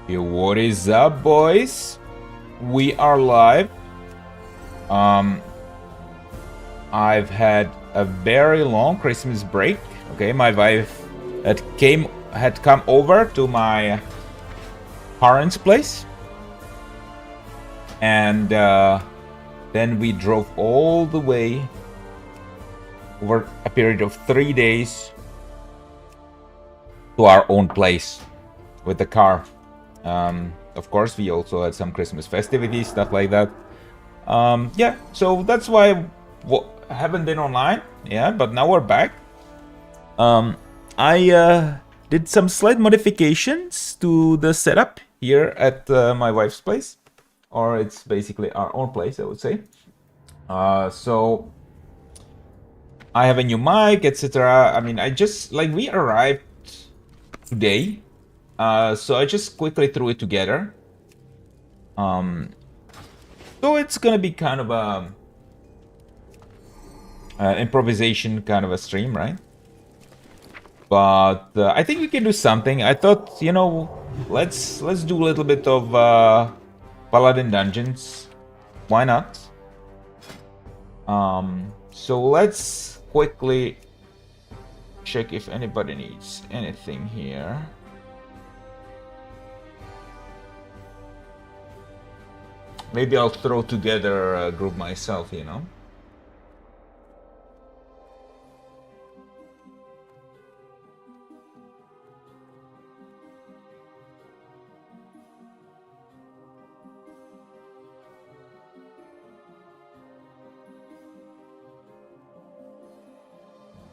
Yo, what is up, boys? We are live. Um, I've had a very long Christmas break. Okay, my wife had come over to my parents' place, and then we drove all the way over a period of 3 days to our own place with the car. Of course, we also had some Christmas festivities, stuff like that. Yeah, so that's why I haven't been online. Yeah, but now we're back. I did some slight modifications to the setup here at my wife's place, or it's basically our own place, I would say. So I have a new mic, etc. I mean, we arrived today, so I just quickly threw it together. So it's gonna be kind of a improvisation kind of a stream, right? But I think we can do something. I thought, let's do a little bit of paladin dungeons. Why not? So let's quickly check if anybody needs anything here. Maybe I'll throw together a group myself,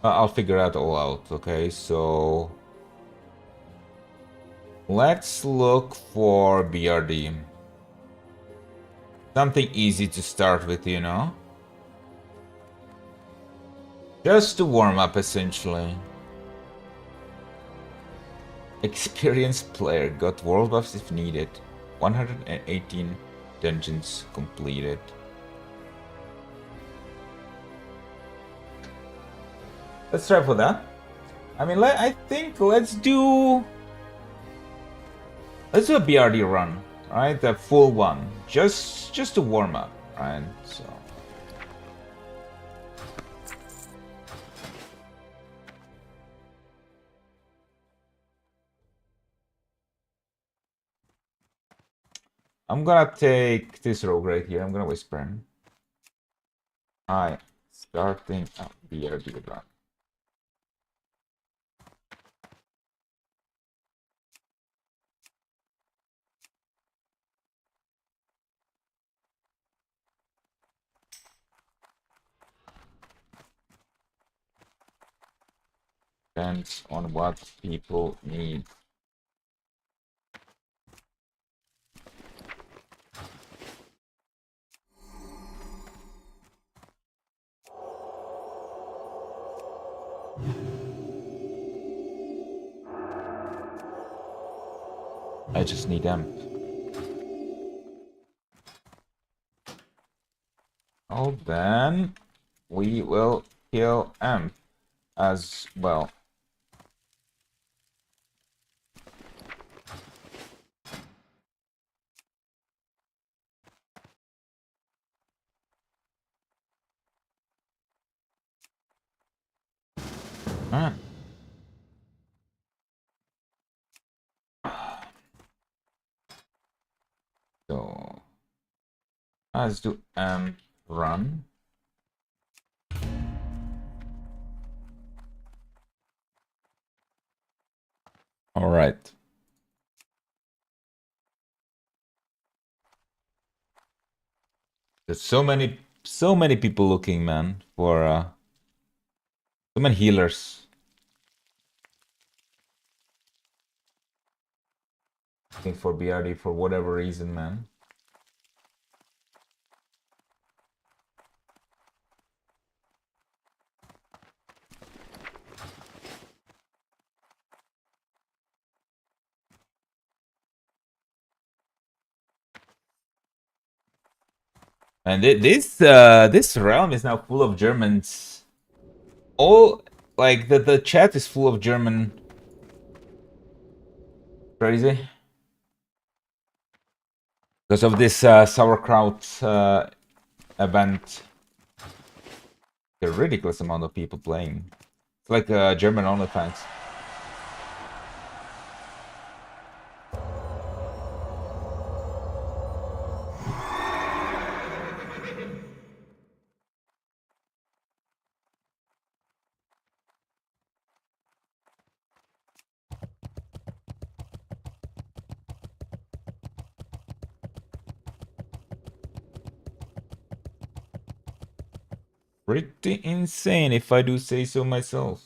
I'll figure that all out, okay? So let's look for BRD. Something easy to start with, Just to warm up, essentially. Experienced player got world buffs if needed. 118 dungeons completed. Let's try for that. I mean, I think let's do a BRD run, right? The full one, just to warm up, right? So. I'm gonna take this rogue right here. I'm gonna whisper him. Hi, starting a BRD run. Depends on what people need. I just need amp. Oh, then we will kill amp as well. Alright. So let's do amp run. All right. There's so many people looking, man, for so many healers. Looking for BRD for whatever reason, man. And this realm is now full of Germans. All like the chat is full of German. Crazy. Because of this sauerkraut event, a ridiculous amount of people playing. It's like German OnlyFans. Pretty insane, if I do say so myself.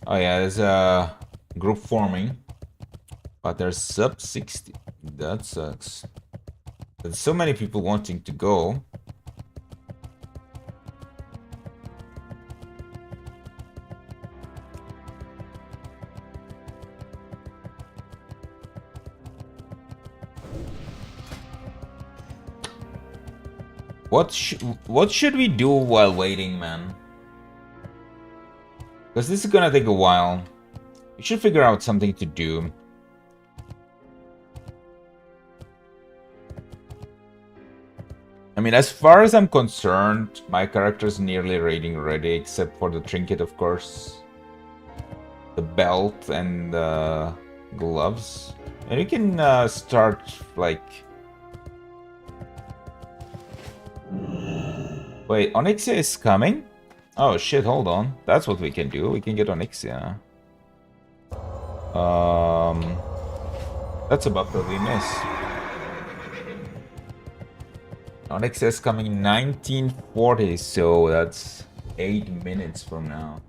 Oh yeah, there's a group forming, but there's sub 60. That sucks. There's so many people wanting to go. What should we do while waiting, man? Because this is gonna take a while. We should figure out something to do. I mean, as far as I'm concerned, my character's nearly raiding ready, except for the trinket, of course. The belt and the gloves. And you can start, like... Wait, Onyxia is coming? Oh shit, hold on. That's what we can do. We can get Onyxia. That's a buff that we miss. Onyxia is coming 1940, so that's 8 minutes from now.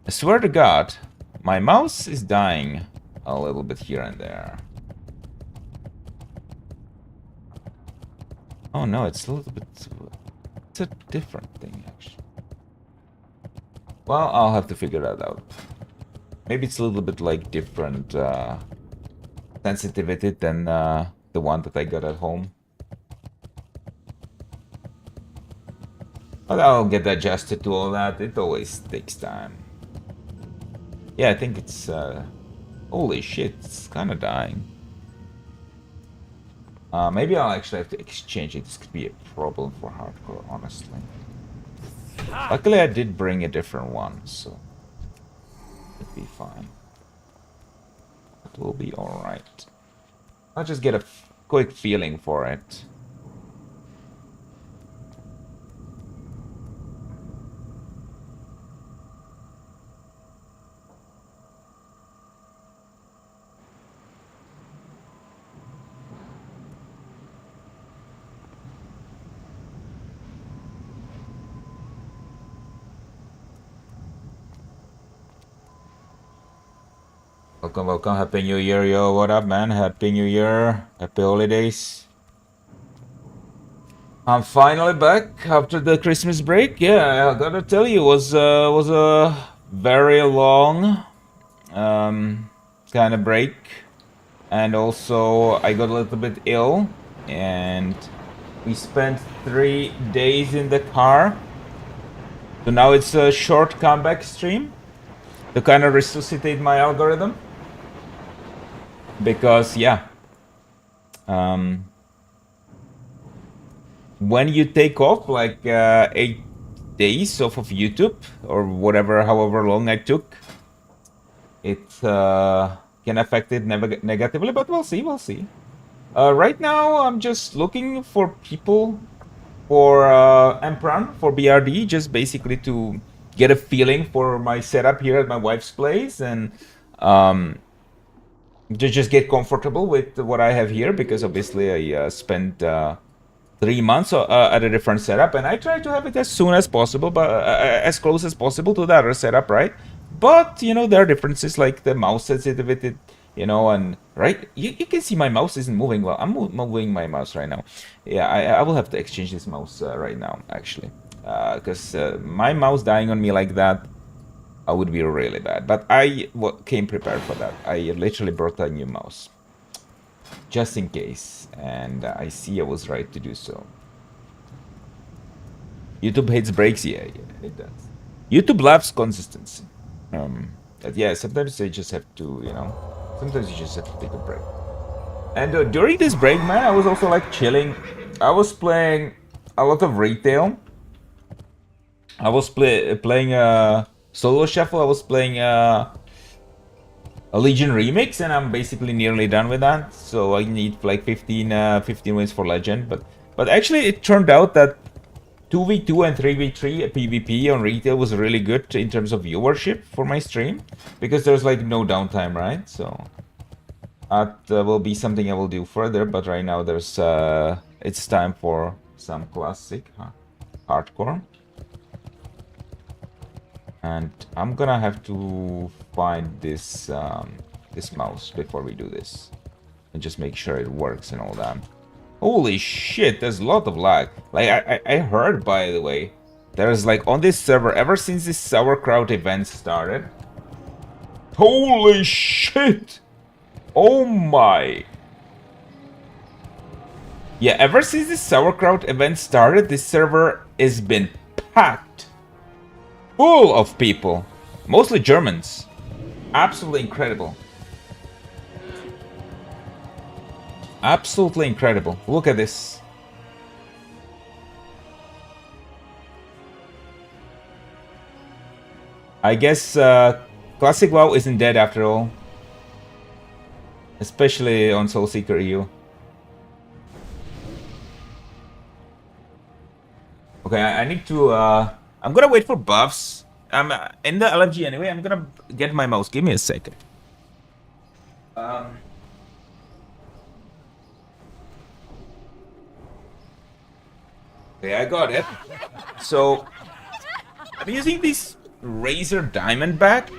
I swear to God, my mouse is dying a little bit here and there. Oh no, it's a little bit... It's a different thing, actually. Well, I'll have to figure that out. Maybe it's a little bit like different sensitivity than the one that I got at home. But I'll get adjusted to all that. It always takes time. Yeah, I think it's... holy shit, it's kind of dying. Maybe I'll actually have to exchange it. This could be a problem for hardcore, honestly. Luckily, I did bring a different one, so... it'll be fine. It will be alright. I'll just get a quick feeling for it. Welcome, welcome. Happy New Year, yo. What up, man? Happy New Year. Happy holidays. I'm finally back after the Christmas break. Yeah, I gotta tell you, was a very long kind of break. And also, I got a little bit ill. And we spent 3 days in the car. So now it's a short comeback stream to kind of resuscitate my algorithm. Because, yeah, when you take off like 8 days off of YouTube or whatever, however long I took, it can affect it negatively, but we'll see, we'll see. Right now, I'm just looking for people for Empran, for BRD, just basically to get a feeling for my setup here at my wife's place and to just get comfortable with what I have here, because obviously I spent 3 months at a different setup, and I try to have it as soon as possible, but as close as possible to the other setup, right? But, you know, there are differences like the mouse sensitivity, you know, and, right? You can see my mouse isn't moving well. I'm moving my mouse right now. Yeah, I will have to exchange this mouse right now, actually. Because my mouse dying on me like that would be really bad. But I came prepared for that. I literally brought a new mouse. just in case. And I see I was right to do so. YouTube hates breaks, yeah, it does. YouTube loves consistency. But yeah, sometimes they just have to, sometimes you just have to take a break. And during this break, man, I was also like chilling. I was playing a lot of retail. I was playing solo shuffle. I was playing a Legion remix, and I'm basically nearly done with that. So I need like 15 wins for Legend. But actually, it turned out that 2v2 and 3v3 PvP on retail was really good in terms of viewership for my stream, because there's like no downtime, right? So that will be something I will do further. But right now, it's time for some classic hardcore. And I'm gonna have to find this this mouse before we do this, and just make sure it works and all that. Holy shit, there's a lot of lag. Like I heard, by the way, there's like on this server ever since this sauerkraut event started. Holy shit! Oh my! Yeah, ever since this sauerkraut event started, this server has been packed full of people, mostly Germans. Absolutely incredible. Absolutely incredible. Look at this. I guess Classic WoW isn't dead after all. Especially on Soulseeker EU. Okay, I need to... I'm gonna wait for buffs. I'm in the LFG anyway. I'm gonna get my mouse. Give me a second. Okay, I got it. So, I'm using this Razer Diamondback,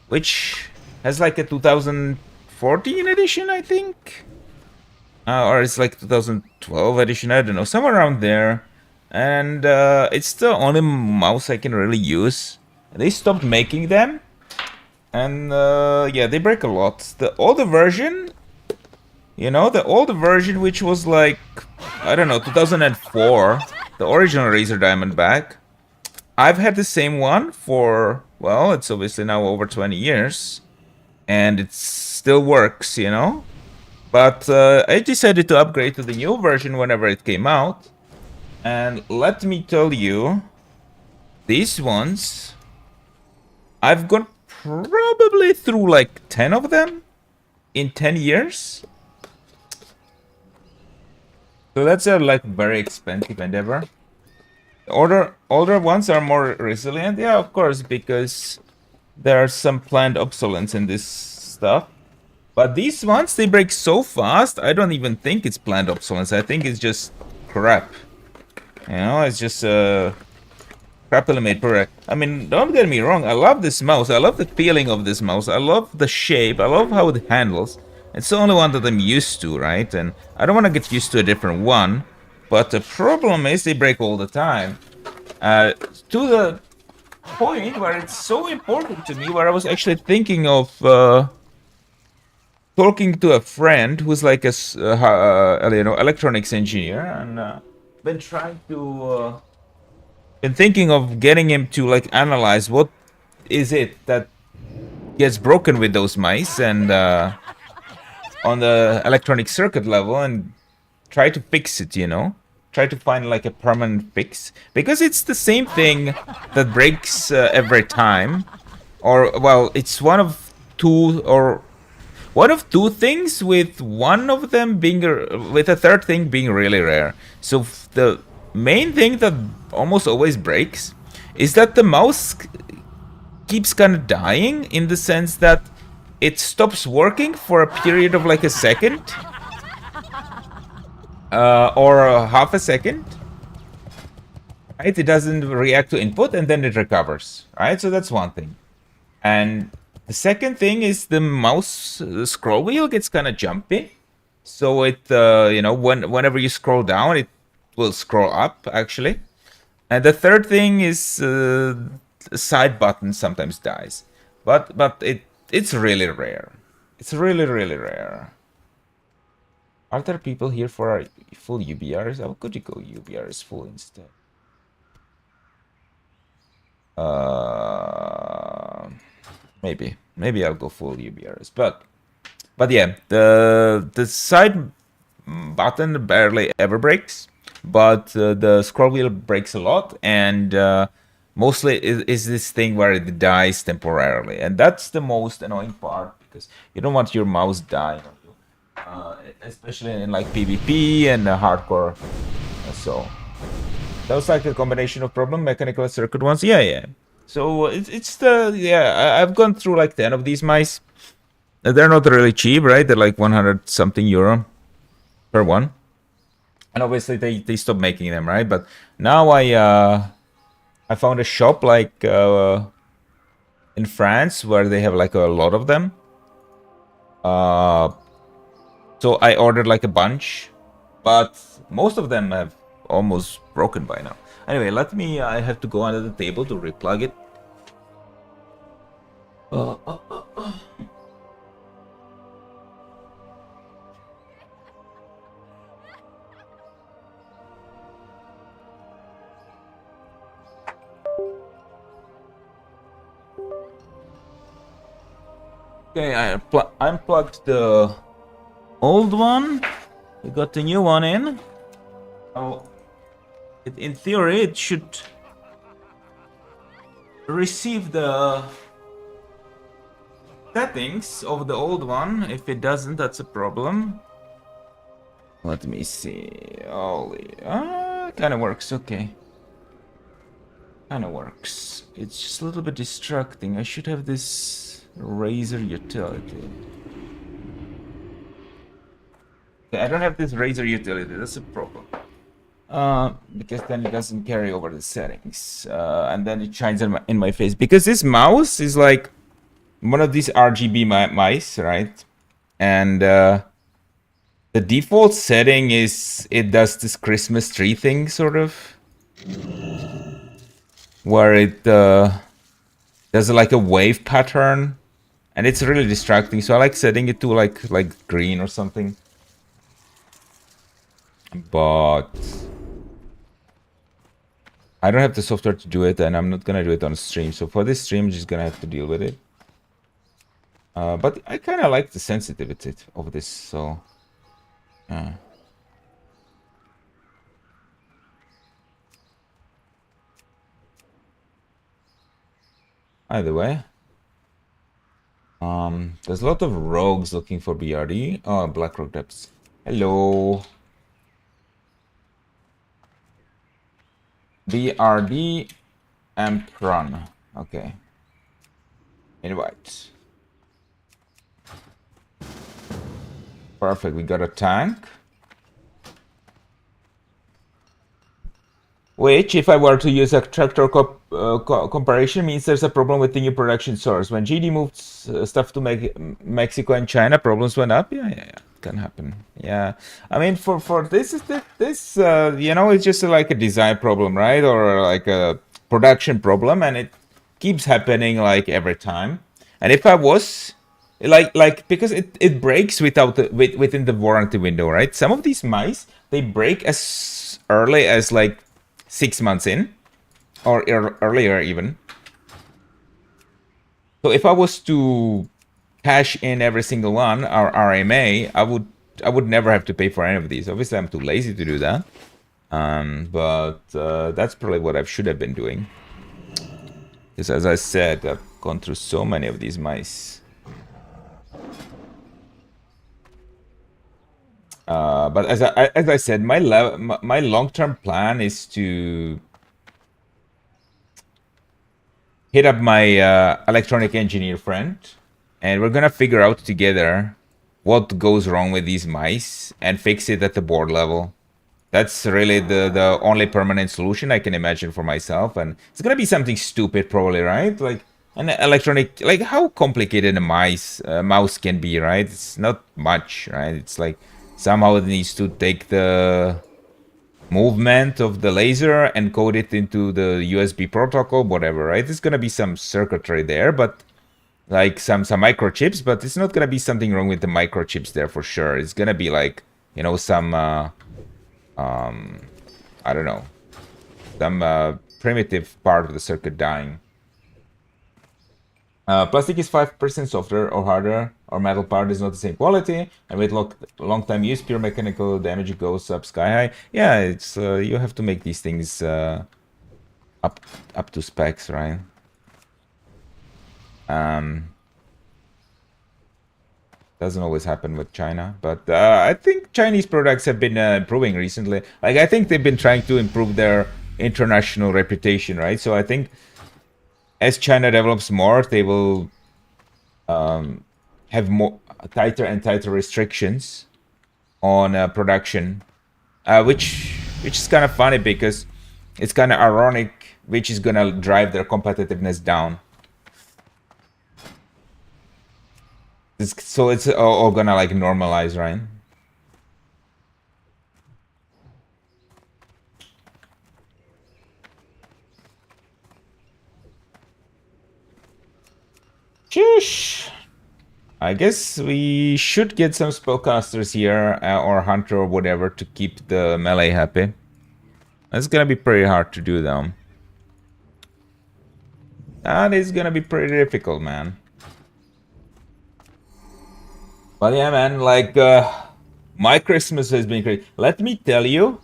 which has like a 2014 edition, I think, or it's like 2012 edition. I don't know, somewhere around there. And it's the only mouse I can really use. They stopped making them, and yeah, they break a lot. The older version, the older version, which was like, I don't know, 2004, the original Razer Diamondback. I've had the same one for, well, it's obviously now over 20 years, and it still works, But I decided to upgrade to the new version whenever it came out. And let me tell you, these ones, I've gone probably through like 10 of them in 10 years. So that's a like very expensive endeavor. Older ones are more resilient, yeah, of course, because there's some planned obsolescence in this stuff. But these ones, they break so fast, I don't even think it's planned obsolescence. I think it's just crap. It's just crappily made product. I mean, don't get me wrong, I love this mouse. I love the feeling of this mouse. I love the shape. I love how it handles. It's the only one that I'm used to, right? And I don't want to get used to a different one. But the problem is they break all the time. To the point where it's so important to me, where I was actually thinking of talking to a friend who's like a electronics engineer, and been trying to been thinking of getting him to like analyze what is it that gets broken with those mice, and on the electronic circuit level, and try to fix it, try to find like a permanent fix, because it's the same thing that breaks every time, or well, it's one of two things, with one of them being with a third thing being really rare. So the main thing that almost always breaks is that the mouse keeps kind of dying, in the sense that it stops working for a period of like a second, or half a second. Right? It doesn't react to input, and then it recovers. Right? So that's one thing. And the second thing is the mouse scroll wheel gets kind of jumpy. So it, whenever you scroll down, it will scroll up, actually. And the third thing is the side button sometimes dies. But it's really rare. It's really, really rare. Are there people here for our full UBRs? How could you go UBRs full instead? Maybe. Maybe I'll go full UBRs. But yeah, the side button barely ever breaks, but the scroll wheel breaks a lot, and mostly is this thing where it dies temporarily, and that's the most annoying part because you don't want your mouse dying on you, especially in like PvP and hardcore. So that was like a combination of problem, mechanical and circuit ones. Yeah, yeah. So it's the I've gone through like 10 of these mice. They're not really cheap, right? They're like 100 something euro per one. And obviously they stopped making them, right? But now I found a shop like in France where they have like a lot of them. So I ordered like a bunch, but most of them have almost broken by now. Anyway, I have to go under the table to replug it. Okay, I unplugged the old one. We got the new one in. Oh, in theory, it should receive the settings of the old one. If it doesn't, that's a problem. Let me see. Holy, kind of works. Okay, kind of works. It's just a little bit distracting. I should have this razor utility. Okay, I don't have this razor utility. That's a problem. Because then it doesn't carry over the settings, and then it shines in my face. Because this mouse is like one of these RGB mice, right? And the default setting is it does this Christmas tree thing, sort of, where it does like a wave pattern, and it's really distracting. So I like setting it to like green or something. But I don't have the software to do it, and I'm not gonna do it on stream. So for this stream, I'm just gonna have to deal with it. But I kind of like the sensitivity of this, so... Either way. There's a lot of rogues looking for BRD. Oh, Black Rogue Depths. Hello. BRD and run. Okay. Invite. Perfect. We got a tank. Which, if I were to use a tractor comparison, means there's a problem with the new production source. When GD moved stuff to Mexico and China, problems went up. Yeah. Can happen. Yeah, I mean, for this you know, it's just like a design problem, right? Or like a production problem, and it keeps happening like every time. And if I was like because it breaks within the warranty window, right? Some of these mice, they break as early as like 6 months in, or earlier even. So if I was to cash in every single one, our RMA, I would never have to pay for any of these. Obviously, I'm too lazy to do that. But that's probably what I should have been doing. Because as I said, I've gone through so many of these mice. But as I said, my long-term plan is to hit up my electronic engineer friend, and we're gonna figure out together what goes wrong with these mice and fix it at the board level. That's really the only permanent solution I can imagine for myself, and it's gonna be something stupid probably, right? Like an electronic, like how complicated a mouse can be, right? It's not much, right? It's like somehow it needs to take the movement of the laser and code it into the USB protocol, whatever, right? There's gonna be some circuitry there, but like some microchips, but it's not gonna be something wrong with the microchips there for sure. It's gonna be like, you know, some I don't know, some primitive part of the circuit dying. Plastic is 5% softer or harder, or metal part is not the same quality, and with long time use, pure mechanical damage goes up sky high. Yeah, it's you have to make these things up to specs, right? Doesn't always happen with China, but I think Chinese products have been improving recently. Like, I think they've been trying to improve their international reputation, right? So I think as China develops more, they will have more tighter and tighter restrictions on production, which is kind of funny because it's kind of ironic, which is gonna drive their competitiveness down. So it's all gonna like normalize, right? Sheesh. I guess we should get some spellcasters here, or hunter or whatever, to keep the melee happy. That's gonna be pretty hard to do though. That is gonna be pretty difficult, man. But yeah, man, like, my Christmas has been great. Let me tell you,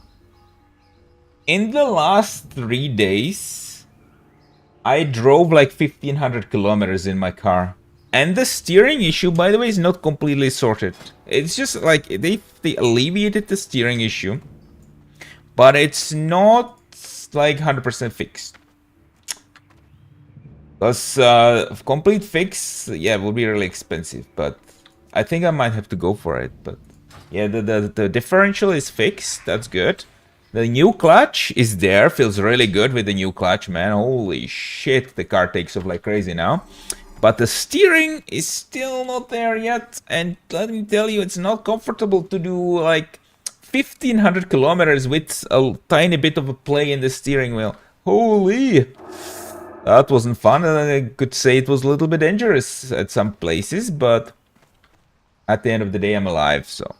in the last 3 days, I drove like 1,500 kilometers in my car. And the steering issue, by the way, is not completely sorted. It's just like they alleviated the steering issue, but it's not like 100% fixed. Because complete fix, yeah, would be really expensive, but I think I might have to go for it. But yeah, the differential is fixed. That's good. The new clutch is there. Feels really good with the new clutch, man. Holy shit, the car takes off like crazy now. But the steering is still not there yet. And let me tell you, it's not comfortable to do like 1,500 kilometers with a tiny bit of a play in the steering wheel. Holy! That wasn't fun. I could say it was a little bit dangerous at some places, but at the end of the day, I'm alive, so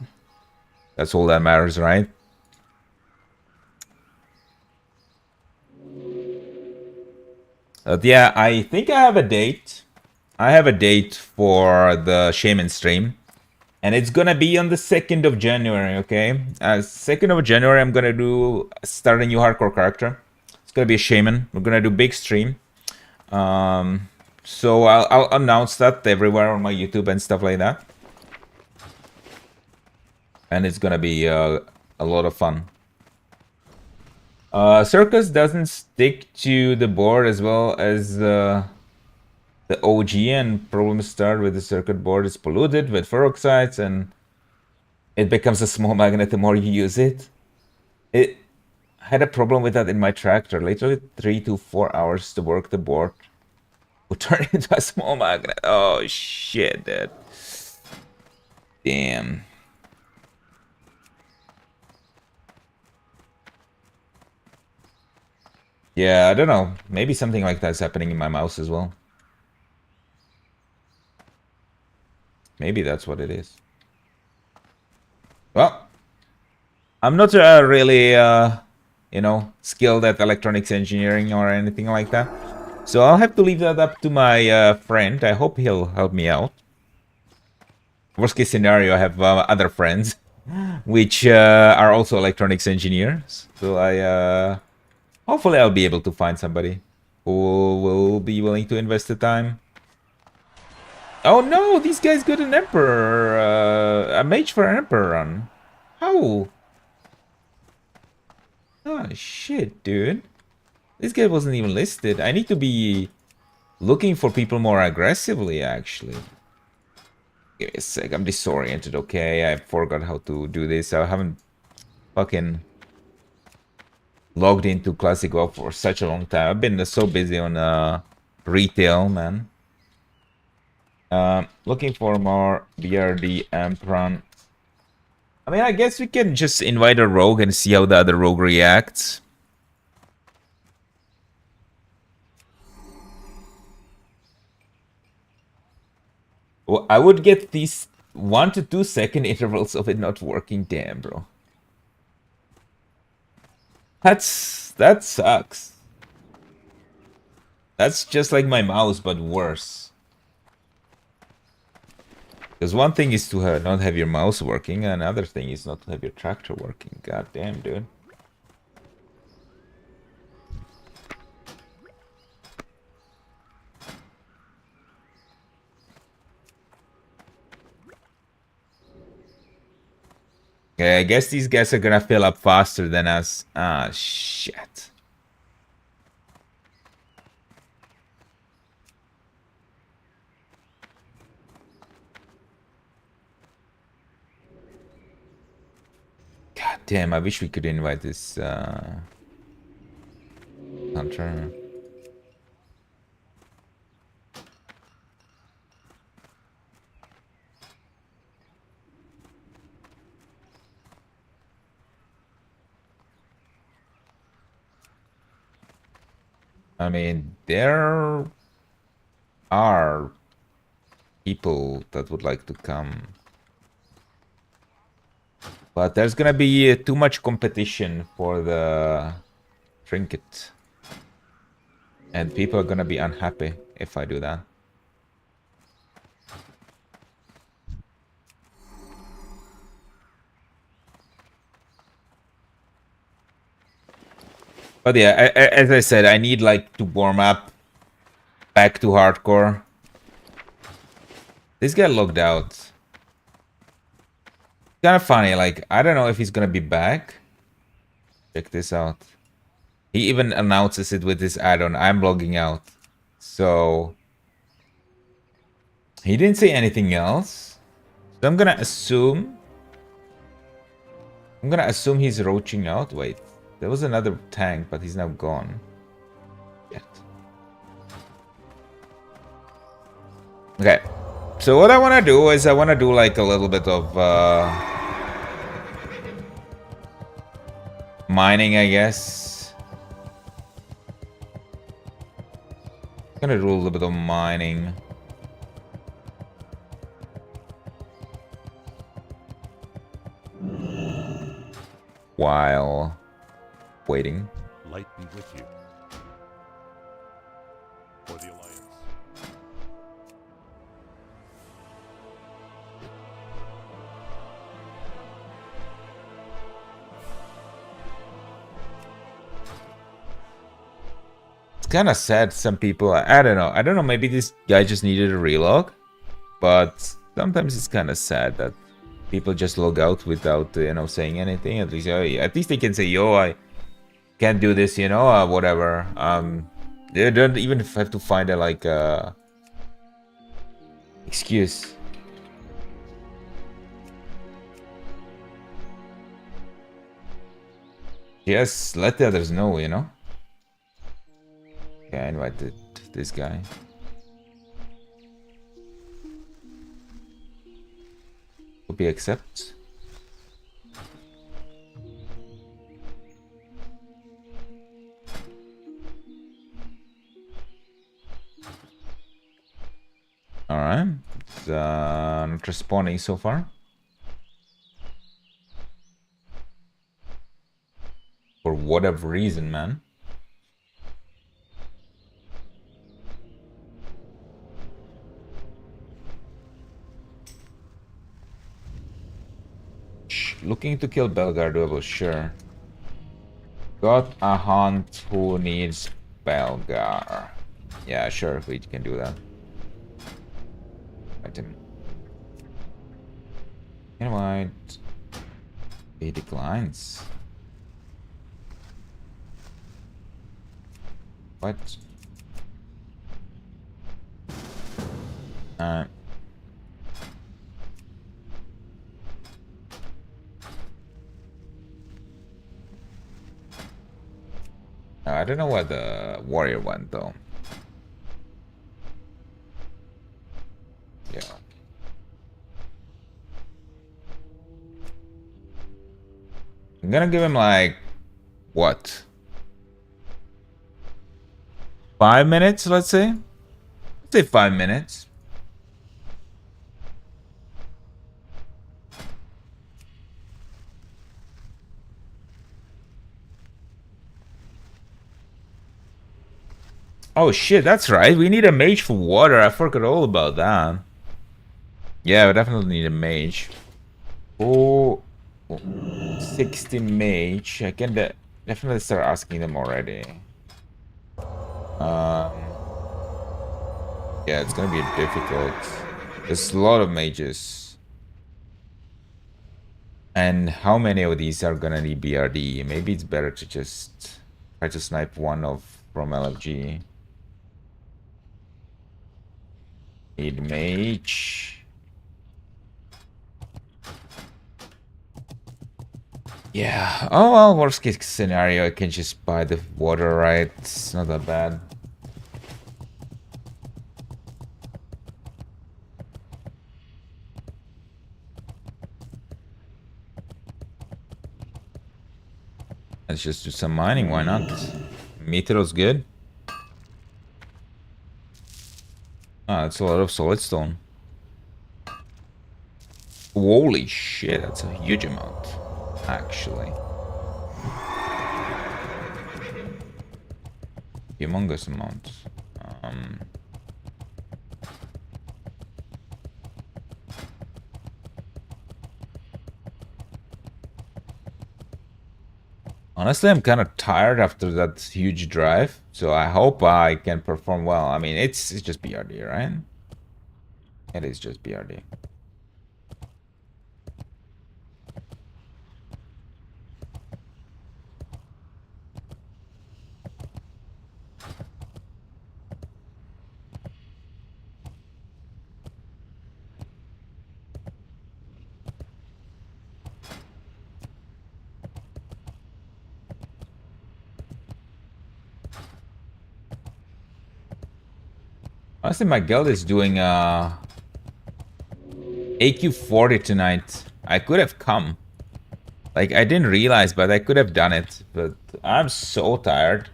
that's all that matters, right? But yeah, I think I have a date. I have a date for the Shaman stream, and it's gonna be on the 2nd of January, okay? 2nd of January, I'm gonna start a new hardcore character. It's gonna be a Shaman. We're gonna do big stream. So I'll announce that everywhere on my YouTube and stuff like that. And it's gonna be a lot of fun. Circus doesn't stick to the board as well as the OG, and problems start with the circuit board is polluted with peroxides, and it becomes a small magnet the more you use it. It had a problem with that in my tractor. Literally 3 to 4 hours to work the board would turn into a small magnet. Oh shit, dude. Damn. Yeah, I don't know. Maybe something like that's happening in my mouse as well. Maybe that's what it is. Well, I'm not really, skilled at electronics engineering or anything like that. So I'll have to leave that up to my friend. I hope he'll help me out. Worst case scenario, I have other friends, which are also electronics engineers. So hopefully I'll be able to find somebody who will be willing to invest the time. Oh no, these guys got an Emperor, a mage for an Emperor run. How? Oh shit, dude. This guy wasn't even listed. I need to be looking for people more aggressively, actually. Give me a sec, I'm disoriented, okay? I forgot how to do this. I haven't fucking logged into Classic WoW for such a long time. I've been so busy on retail, man. Looking for more BRD amp run. I mean, I guess we can just invite a rogue and see how the other rogue reacts. Well, I would get these 1 to 2 second intervals of it not working. Damn, bro. That sucks. That's just like my mouse, but worse. Because one thing is to not have your mouse working, and another thing is not to have your tractor working. God damn, dude. Okay, I guess these guys are gonna fill up faster than us. Ah, shit. God damn, I wish we could invite this hunter. I mean, there are people that would like to come. But there's gonna be too much competition for the trinket. And people are gonna be unhappy if I do that. But yeah, as I said, I need like to warm up back to hardcore. This guy logged out. Kind of funny, like, I don't know if he's gonna be back. Check this out. He even announces it with this add-on, I'm logging out. So he didn't say anything else. So I'm gonna assume he's roaching out. Wait, there was another tank, but he's now gone. Yet. Okay. So what I want to do is I want to do like a little bit of mining, I guess. I'm gonna do a little bit of mining. While waiting. Light be with you. For the Alliance. It's kind of sad. Some people, I don't know. I don't know. Maybe this guy just needed a relog, but sometimes it's kind of sad that people just log out without, you know, saying anything. At least they can say, "Yo, I can't do this," you know, whatever. They don't even have to find a like excuse. Yes, let the others know, you know. Okay, I invited this guy. Hope he accepts. Alright. It's not responding so far. For whatever reason, man. Looking to kill Belgar doable, sure. Got a hunt who needs Belgar. Yeah, sure, we can do that. Item. Invite. He declines. What? I don't know where the warrior went though. Yeah. I'm gonna give him like what? 5 minutes, let's say? Let's say 5 minutes. Oh shit, that's right. We need a mage for water. I forgot all about that. Yeah, we definitely need a mage. Oh, 60 mage. I can definitely start asking them already. Yeah, it's gonna be difficult. There's a lot of mages. And how many of these are gonna need BRD? Maybe it's better to just try to snipe one of from LFG. Need mage. Yeah. Oh well, worst case scenario, I can just buy the water, right? It's not that bad. Let's just do some mining, why not? Meteor's good. Ah, that's a lot of solid stone. Holy shit, that's a huge amount, actually. Humongous amount. Honestly, I'm kind of tired after that huge drive, so I hope I can perform well. I mean, it's just BRD, right? It is just BRD. Honestly, my guild is doing AQ 40 tonight. I could have come. Like, I didn't realize, but I could have done it. But I'm so tired.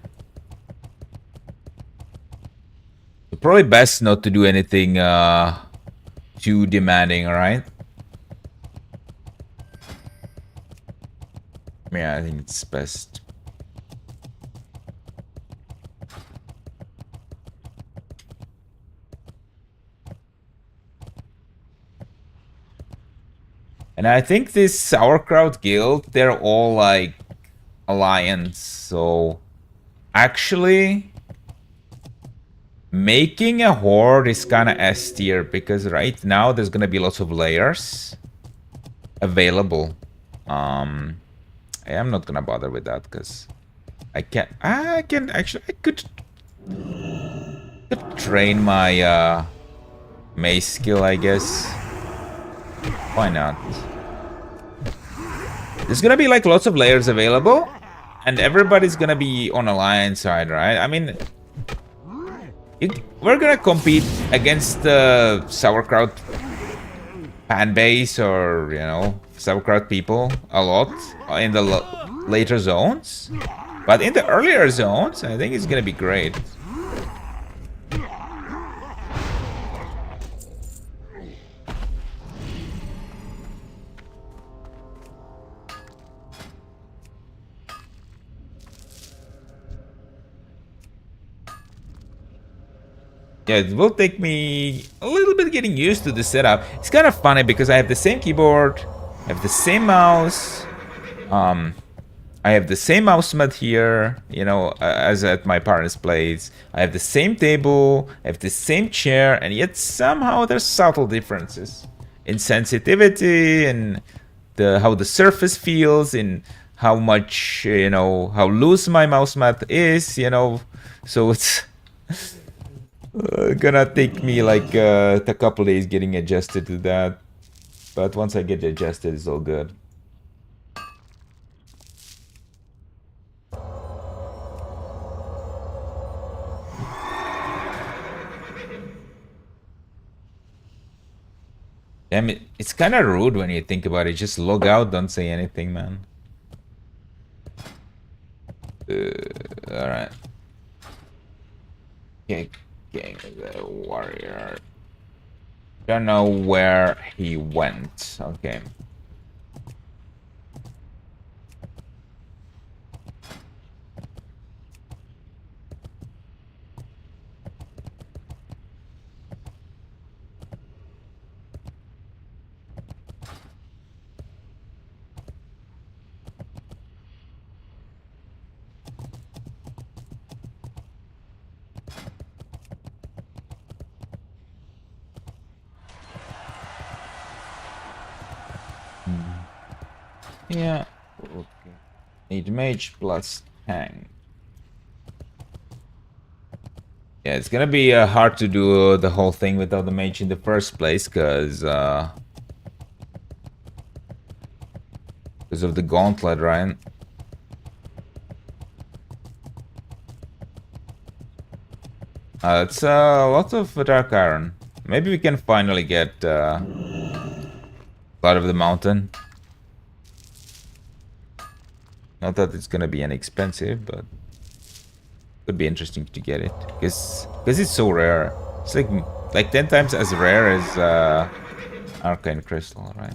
Probably best not to do anything too demanding, alright? Yeah, I think it's best. And I think this sauerkraut guild, they're all like alliance. So actually making a horde is kind of S tier because right now there's gonna be lots of layers available. I'm not gonna bother with that because I could train my mace skill, I guess. Why not? There's gonna be like lots of layers available, and everybody's gonna be on alliance side, right? I mean, we're gonna compete against the sauerkraut fan base or, you know, sauerkraut people a lot in the later zones. But in the earlier zones, I think it's gonna be great. Yeah, it will take me a little bit getting used to the setup. It's kind of funny because I have the same keyboard, I have the same mouse, I have the same mouse mat here, you know, as at my parents' place. I have the same table, I have the same chair, and yet somehow there's subtle differences in sensitivity and how the surface feels, in how much, you know, how loose my mouse mat is, you know. So it's gonna take me like a couple days getting adjusted to that. But once I get adjusted, it's all good. Damn it, it's kind of rude when you think about it. Just log out, don't say anything, man. Alright. Okay, the warrior. Don't know where he went. Okay. Yeah. Okay. Need mage plus hang. Yeah, it's gonna be hard to do the whole thing without the mage in the first place, because of the gauntlet, right? It's lots of dark iron. Maybe we can finally get out of the mountain. Not that it's gonna be inexpensive, but could be interesting to get it, because it's so rare. It's like 10 times as rare as arcane crystal, right?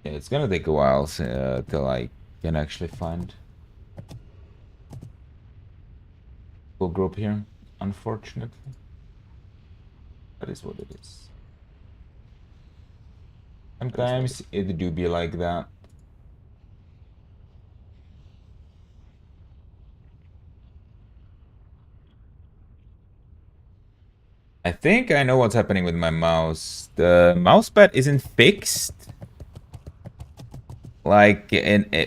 Yeah, it's gonna take a while till I can actually find full group here, unfortunately. That is what it is. Sometimes it do be like that. I think I know what's happening with my mouse. The mouse pad isn't fixed like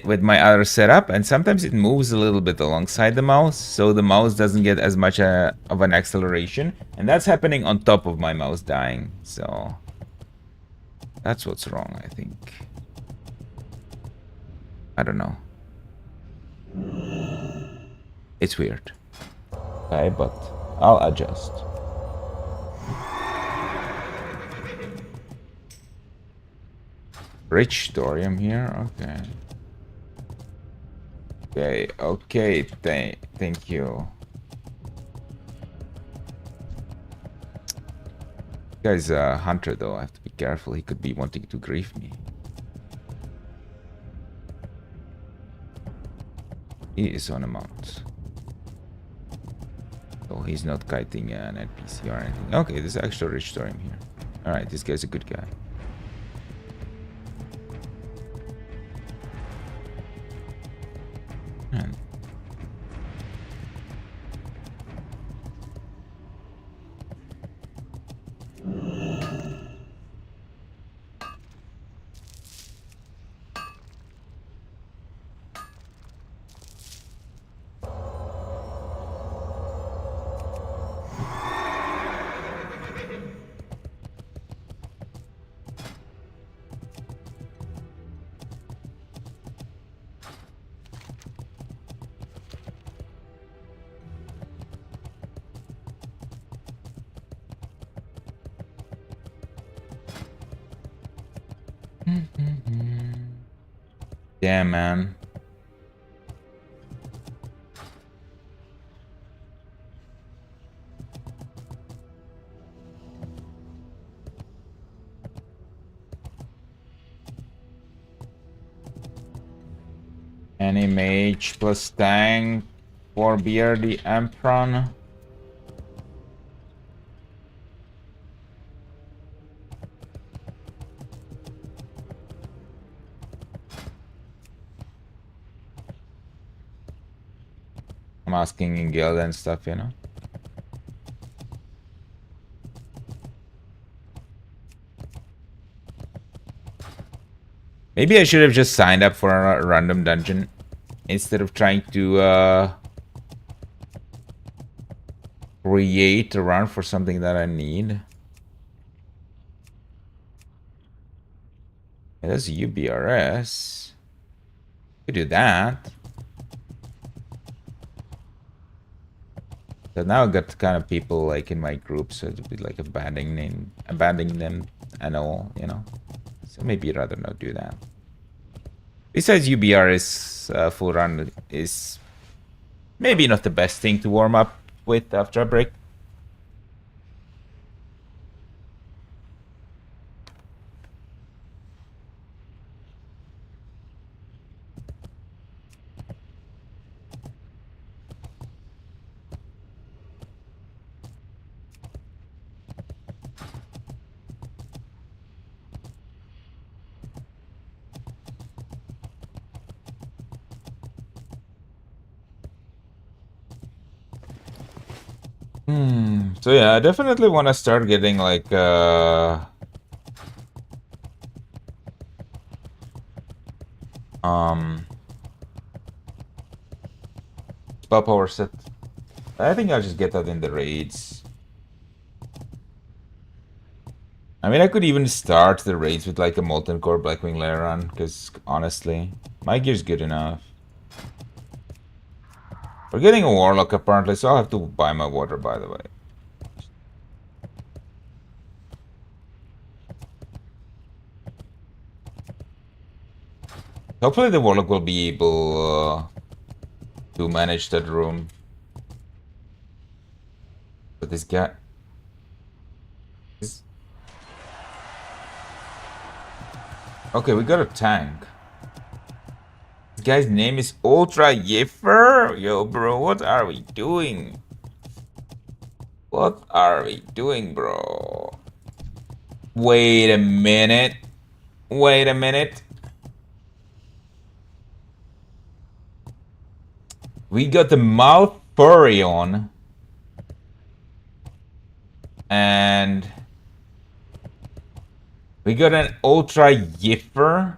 with my other setup, and sometimes it moves a little bit alongside the mouse, so the mouse doesn't get as much of an acceleration, and that's happening on top of my mouse dying, so that's what's wrong, I think. I don't know. It's weird. Okay, but I'll adjust. Rich thorium here, okay. Okay, thank you. This guy's a hunter though, I have to be careful, he could be wanting to grief me. He is on a mount. So he's not kiting an NPC or anything. Okay, there's actual rich thorium here. Alright, this guy's a good guy. Man. Damn, man. Any mage plus tank for BRD Empron. I'm asking in guild and stuff, you know. Maybe I should have just signed up for a random dungeon instead of trying to create a run for something that I need. Yeah, that's UBRS. Could do that. So now I got kind of people like in my group, so it'd be like abandoning them and all, you know. So maybe I'd rather not do that. Besides, UBR is full run is maybe not the best thing to warm up with after a break. So yeah, I definitely want to start getting like spell power set. I think I'll just get that in the raids. I mean, I could even start the raids with like a Molten Core Blackwing layer on, because honestly, my gear's good enough. We're getting a Warlock apparently, so I'll have to buy my water, by the way. Hopefully the Warlock will be able to manage that room. But this guy... Okay, we got a tank. This guy's name is Ultra Yiffer? Yo, bro, what are we doing? What are we doing, bro? Wait a minute. Wait a minute. We got the Malfurion. And we got an Ultra Yiffer.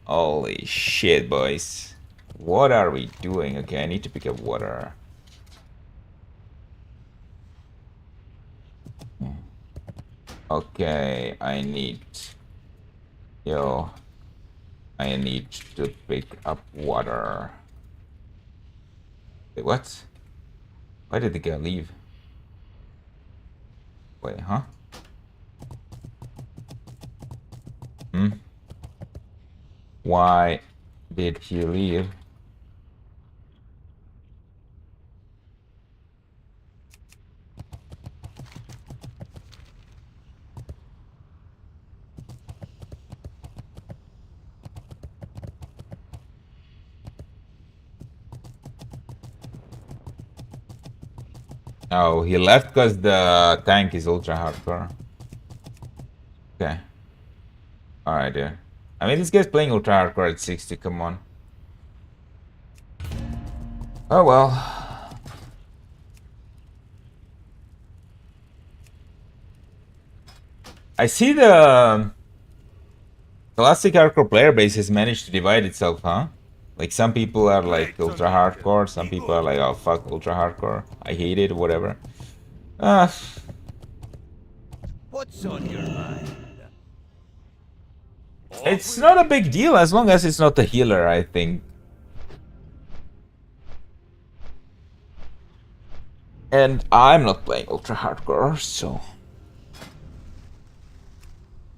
Holy shit, boys. What are we doing? Okay, I need to pick up water. Okay, I need... Yo. I need to pick up water. Wait, what? Why did the guy leave? Wait, huh? Why did he leave? Oh, he left because the tank is ultra hardcore. Okay. Alright, dude. I mean, this guy's playing ultra hardcore at 60, come on. Oh well. I see the classic hardcore player base has managed to divide itself, huh? Like, some people are like ultra hardcore, some people are like, oh fuck, ultra hardcore. I hate it, whatever. What's on your mind? It's not a big deal as long as it's not a healer, I think. And I'm not playing ultra hardcore, so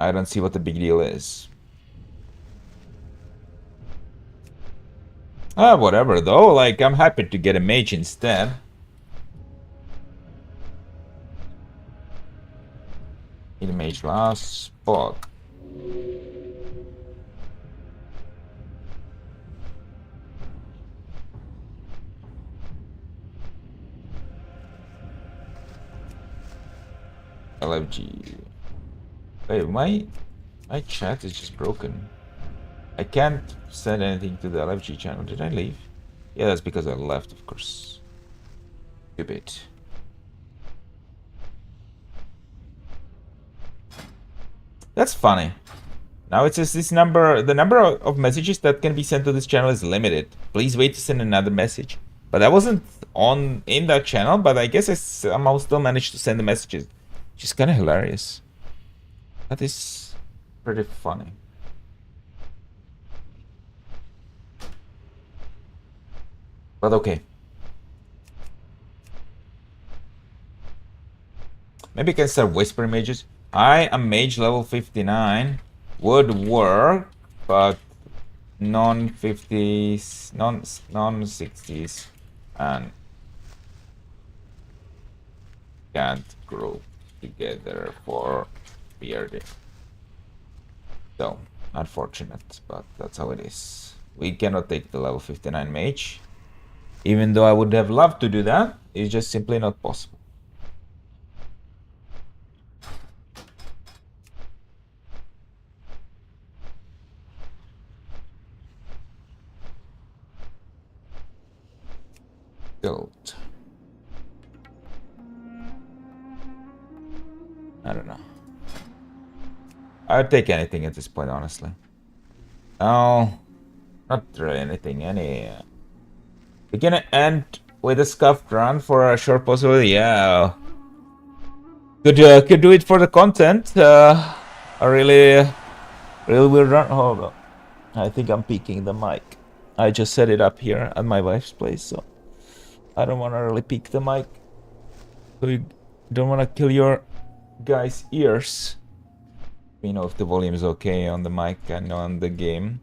I don't see what the big deal is. Whatever though, like, I'm happy to get a mage instead. Need a mage last spot. LFG. Wait, my chat is just broken. I can't send anything to the LFG channel. Did I leave? Yeah, that's because I left, of course. Stupid. That's funny. Now it says this number, the number of messages that can be sent to this channel is limited. Please wait to send another message. But I wasn't in that channel, but I guess I somehow still managed to send the messages. Which is kind of hilarious. That is pretty funny. But okay. Maybe I can start whispering mages. I am mage level 59. Would work, but non-50s, non-60s, and can't group together for beard. So, unfortunate, but that's how it is. We cannot take the level 59 mage. Even though I would have loved to do that, it's just simply not possible. Gold. I don't know. I'd take anything at this point, honestly. No, not really anything. We're gonna end with a scuffed run for a short possibility. Yeah, could do it for the content. A really weird run. Hold on. I think I'm peeking the mic. I just set it up here at my wife's place, so I don't want to really peek the mic. So you don't want to kill your guys' ears. You know if the volume is okay on the mic and on the game.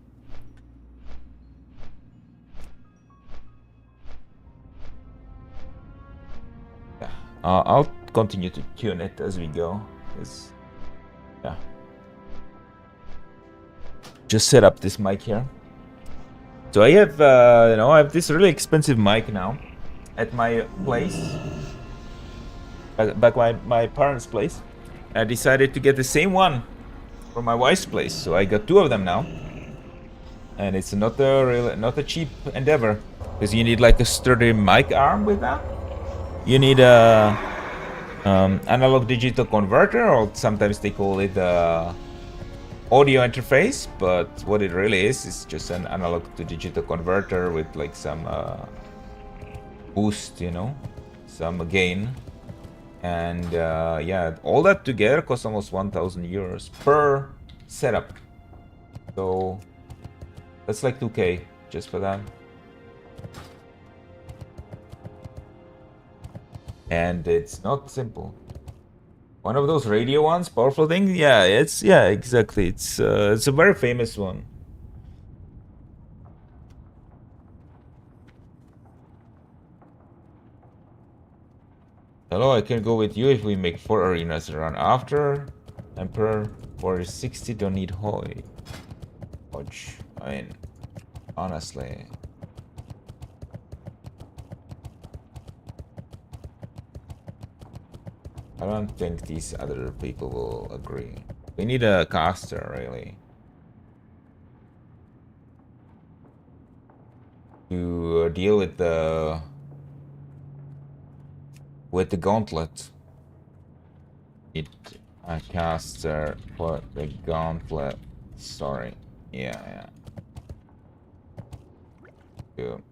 Yeah, I'll continue to tune it as we go. Yeah. Just set up this mic here. So I have, I have this really expensive mic now at my place, back my parents' place. I decided to get the same one for my wife's place, so I got two of them now. And it's not a cheap endeavor, because you need like a sturdy mic arm with that. You need a analog digital converter, or sometimes they call it audio interface, but what it really is just an analog to digital converter with like some boost, some gain. And yeah, all that together costs almost 1,000 euros per setup. So that's like 2K just for that. And it's not simple. One of those radio ones, powerful thing. Yeah, exactly. It's a very famous one. Hello, I can go with you if we make 4 arenas run after. Emperor 460, don't need Hoy. Hodge. I mean, honestly. I don't think these other people will agree. We need a caster, really. To deal with the gauntlet. Need a caster for the gauntlet. Sorry. Yeah. Good.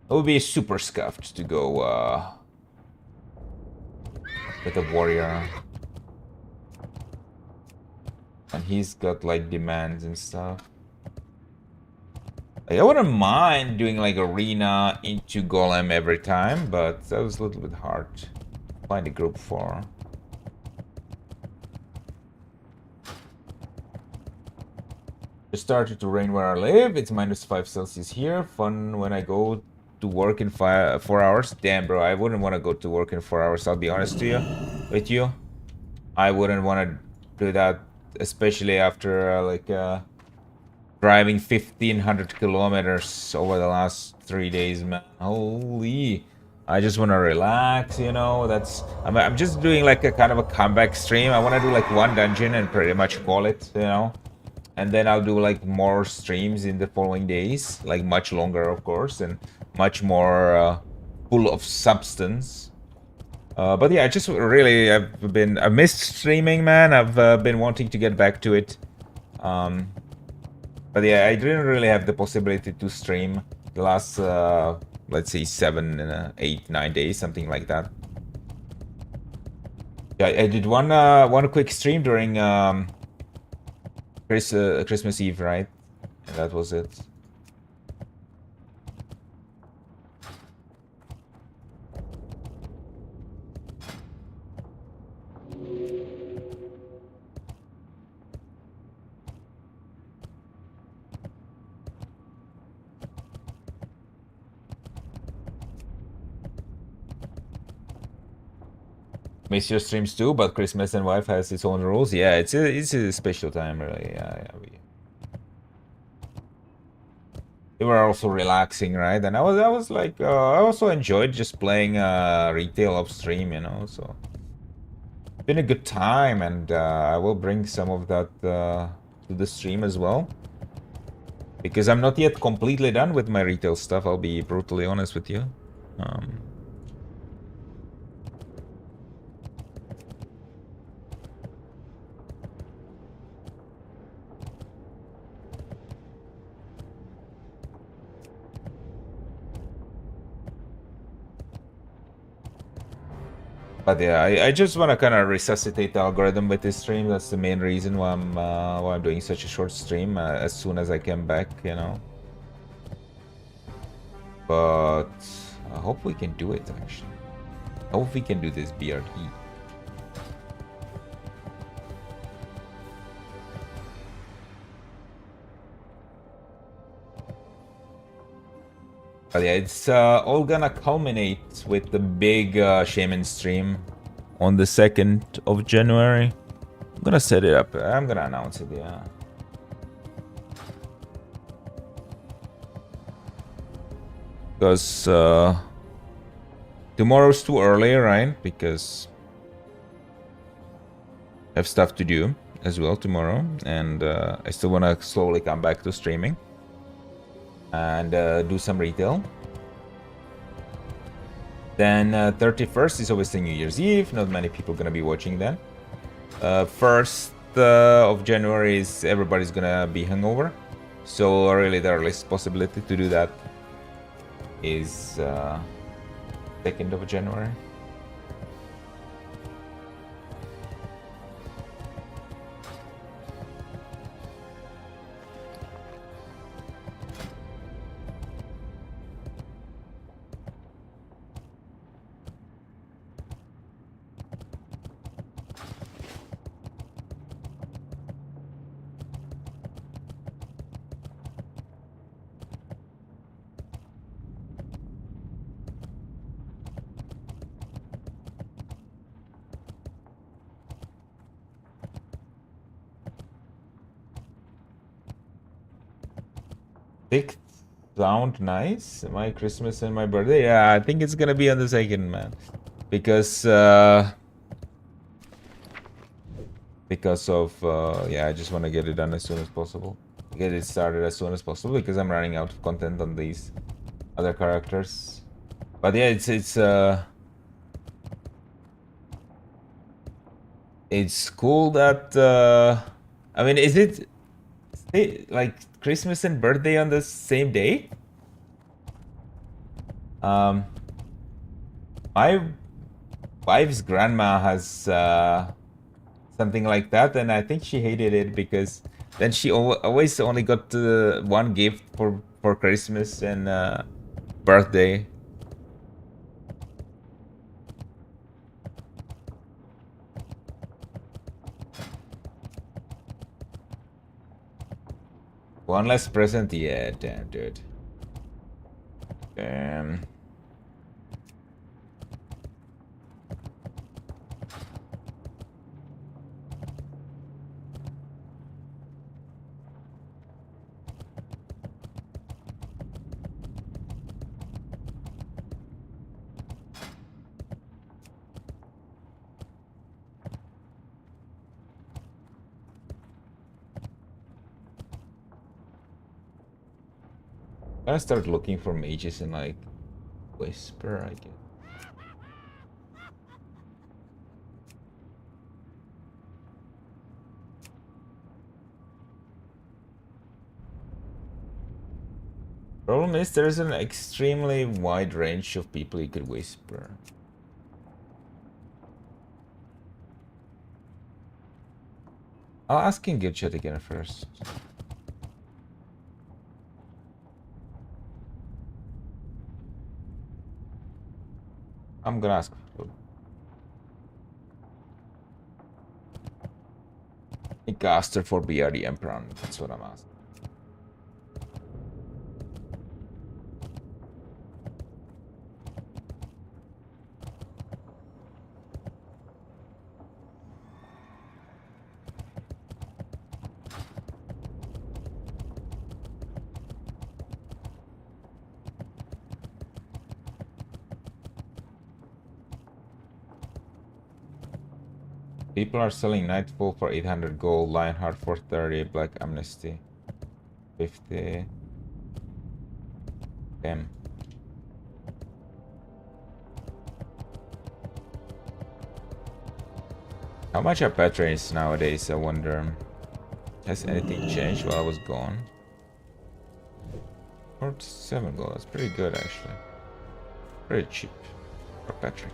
It would be super scuffed to go with a warrior. And he's got like demands and stuff. Like, I wouldn't mind doing like arena into golem every time, but that was a little bit hard to find a group for. It started to rain where I live. It's -5 Celsius here. Fun when I go to work in 4 hours. Damn, bro, I wouldn't want to go to work in 4 hours. I'll be honest with you. I wouldn't want to do that, especially after driving 1,500 kilometers over the last 3 days, man. Holy! I just want to relax, I'm just doing like a kind of a comeback stream. I want to do like one dungeon and pretty much call it, and then I'll do like more streams in the following days, like much longer, of course, and much more full of substance. But yeah, I missed streaming, man. I've been wanting to get back to it. But yeah, I didn't really have the possibility to stream the last, let's say 7, 8, 9 days, something like that. Yeah, I did one quick stream during Christmas Eve, right? And that was it. Miss your streams too, but Christmas and wife has its own rules. Yeah, it's a special time, really. Yeah, we were also relaxing, right? And I was like, I also enjoyed just playing retail upstream, you know. So been a good time, and I will bring some of that to the stream as well, because I'm not yet completely done with my retail stuff. I'll be brutally honest with you. But yeah, I just want to kind of resuscitate the algorithm with this stream. That's the main reason why I'm doing such a short stream as soon as I come back, you know. But I hope we can do it, actually. I hope we can do this BRT. But yeah, it's all gonna culminate with the big Shaman stream on the 2nd of January. I'm gonna set it up. I'm gonna announce it, yeah. Because tomorrow's too early, right? Because I have stuff to do as well tomorrow. And I still want to slowly come back to streaming. And do some retail. Then 31st is obviously New Year's Eve. Not many people gonna be watching then. 1st of January is everybody's gonna be hungover. So really the earliest possibility to do that is 2nd of January. Sixth sound nice. My Christmas and my birthday. Yeah, I think it's gonna be on the 2nd, man, because of yeah, I just want to get it done as soon as possible. Get it started as soon as possible because I'm running out of content on these other characters. But yeah, it's cool that I mean, is it like Christmas and birthday on the same day? My wife's grandma has something like that, and I think she hated it because then she always only got one gift for Christmas and birthday. One less present, yeah, damn, dude. Damn. I'm gonna start looking for mages in like Whisper, I guess. Problem is there's an extremely wide range of people you could Whisper. I'll ask in guild chat again first. I'm gonna ask. A caster for BRD Emperor, that's what I'm asking. People are selling Nightfall for 800 gold, Lionheart for 30, Black Amnesty 50. Damn. How much are patrons nowadays, I wonder? Has anything changed while I was gone? 47 gold, that's pretty good actually. Pretty cheap for patron.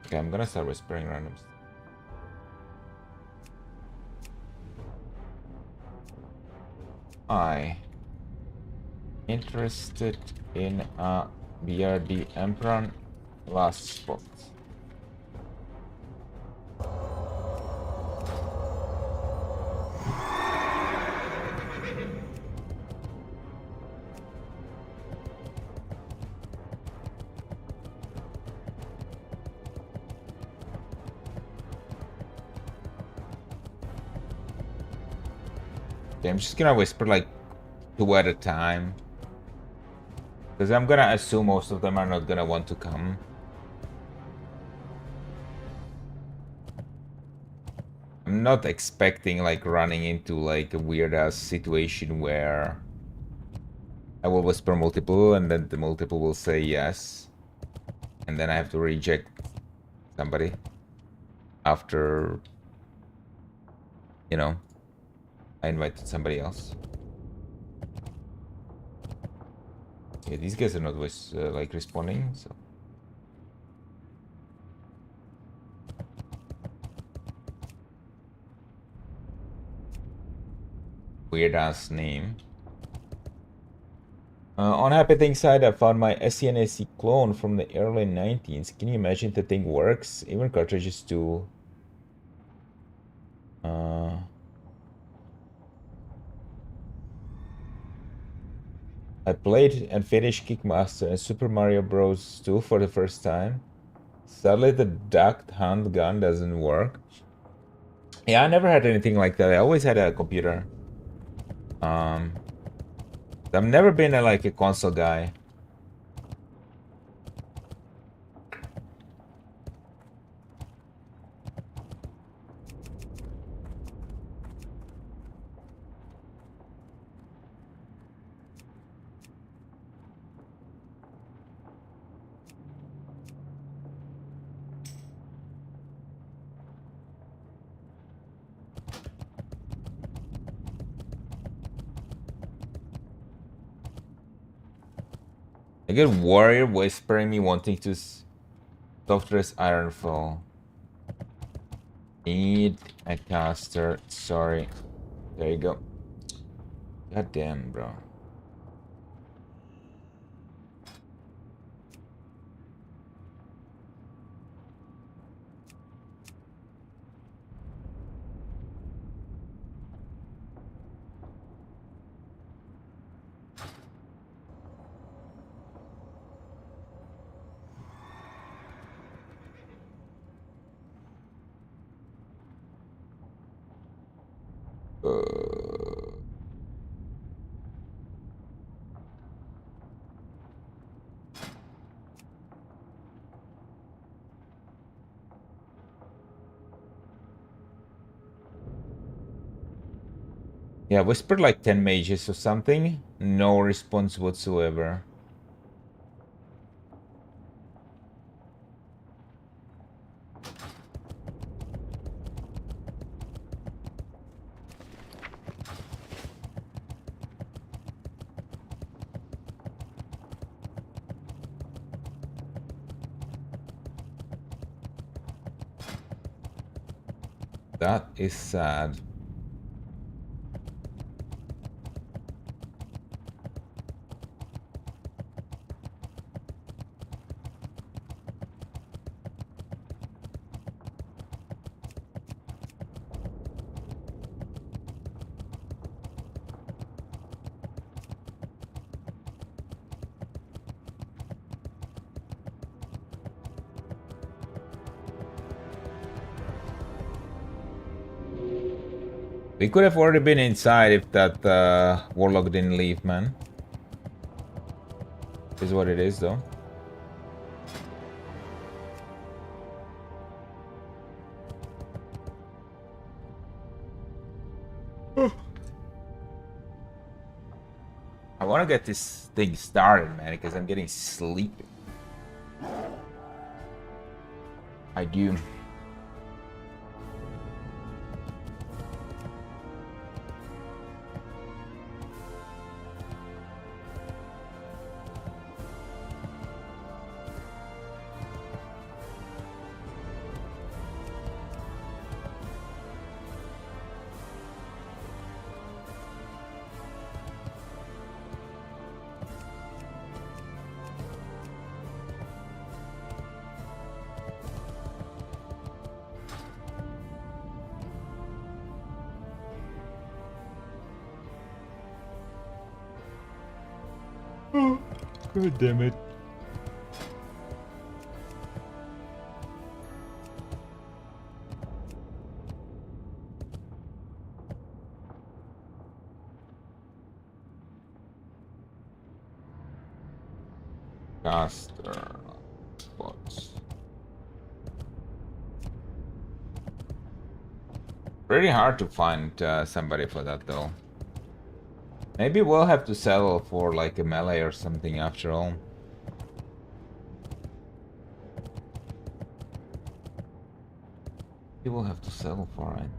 Okay, I'm gonna start whispering randoms. Interested in a BRD Emperor last spot. Okay, I'm just gonna whisper like 2 at a time. Because I'm gonna assume most of them are not gonna want to come. I'm not expecting like running into like a weird ass situation where I will whisper multiple and then the multiple will say yes. And then I have to reject somebody after, you know, I invited somebody else. Yeah, these guys are not like responding, so. Weird ass name. On Happy Thing side, I found my SCNAC clone from the early 19s. Can you imagine the thing works? Even cartridges too. I played and finished Kickmaster and Super Mario Bros. 2 for the first time. Sadly, the ducked hand gun doesn't work. Yeah, I never had anything like that. I always had a computer. I've never been like a console guy. I get Warrior whispering me wanting to soft dress Ironfall. Need a caster. Sorry. There you go. God damn, bro. Yeah, whispered like 10 mages or something. No response whatsoever. That is sad. We could have already been inside if that warlock didn't leave, man. Is what it is, though. I want to get this thing started, man, because I'm getting sleepy. I do. God damn it. Caster spots. Pretty hard to find somebody for that though. Maybe we'll have to settle for like a melee or something after all. Maybe we'll have to settle for it.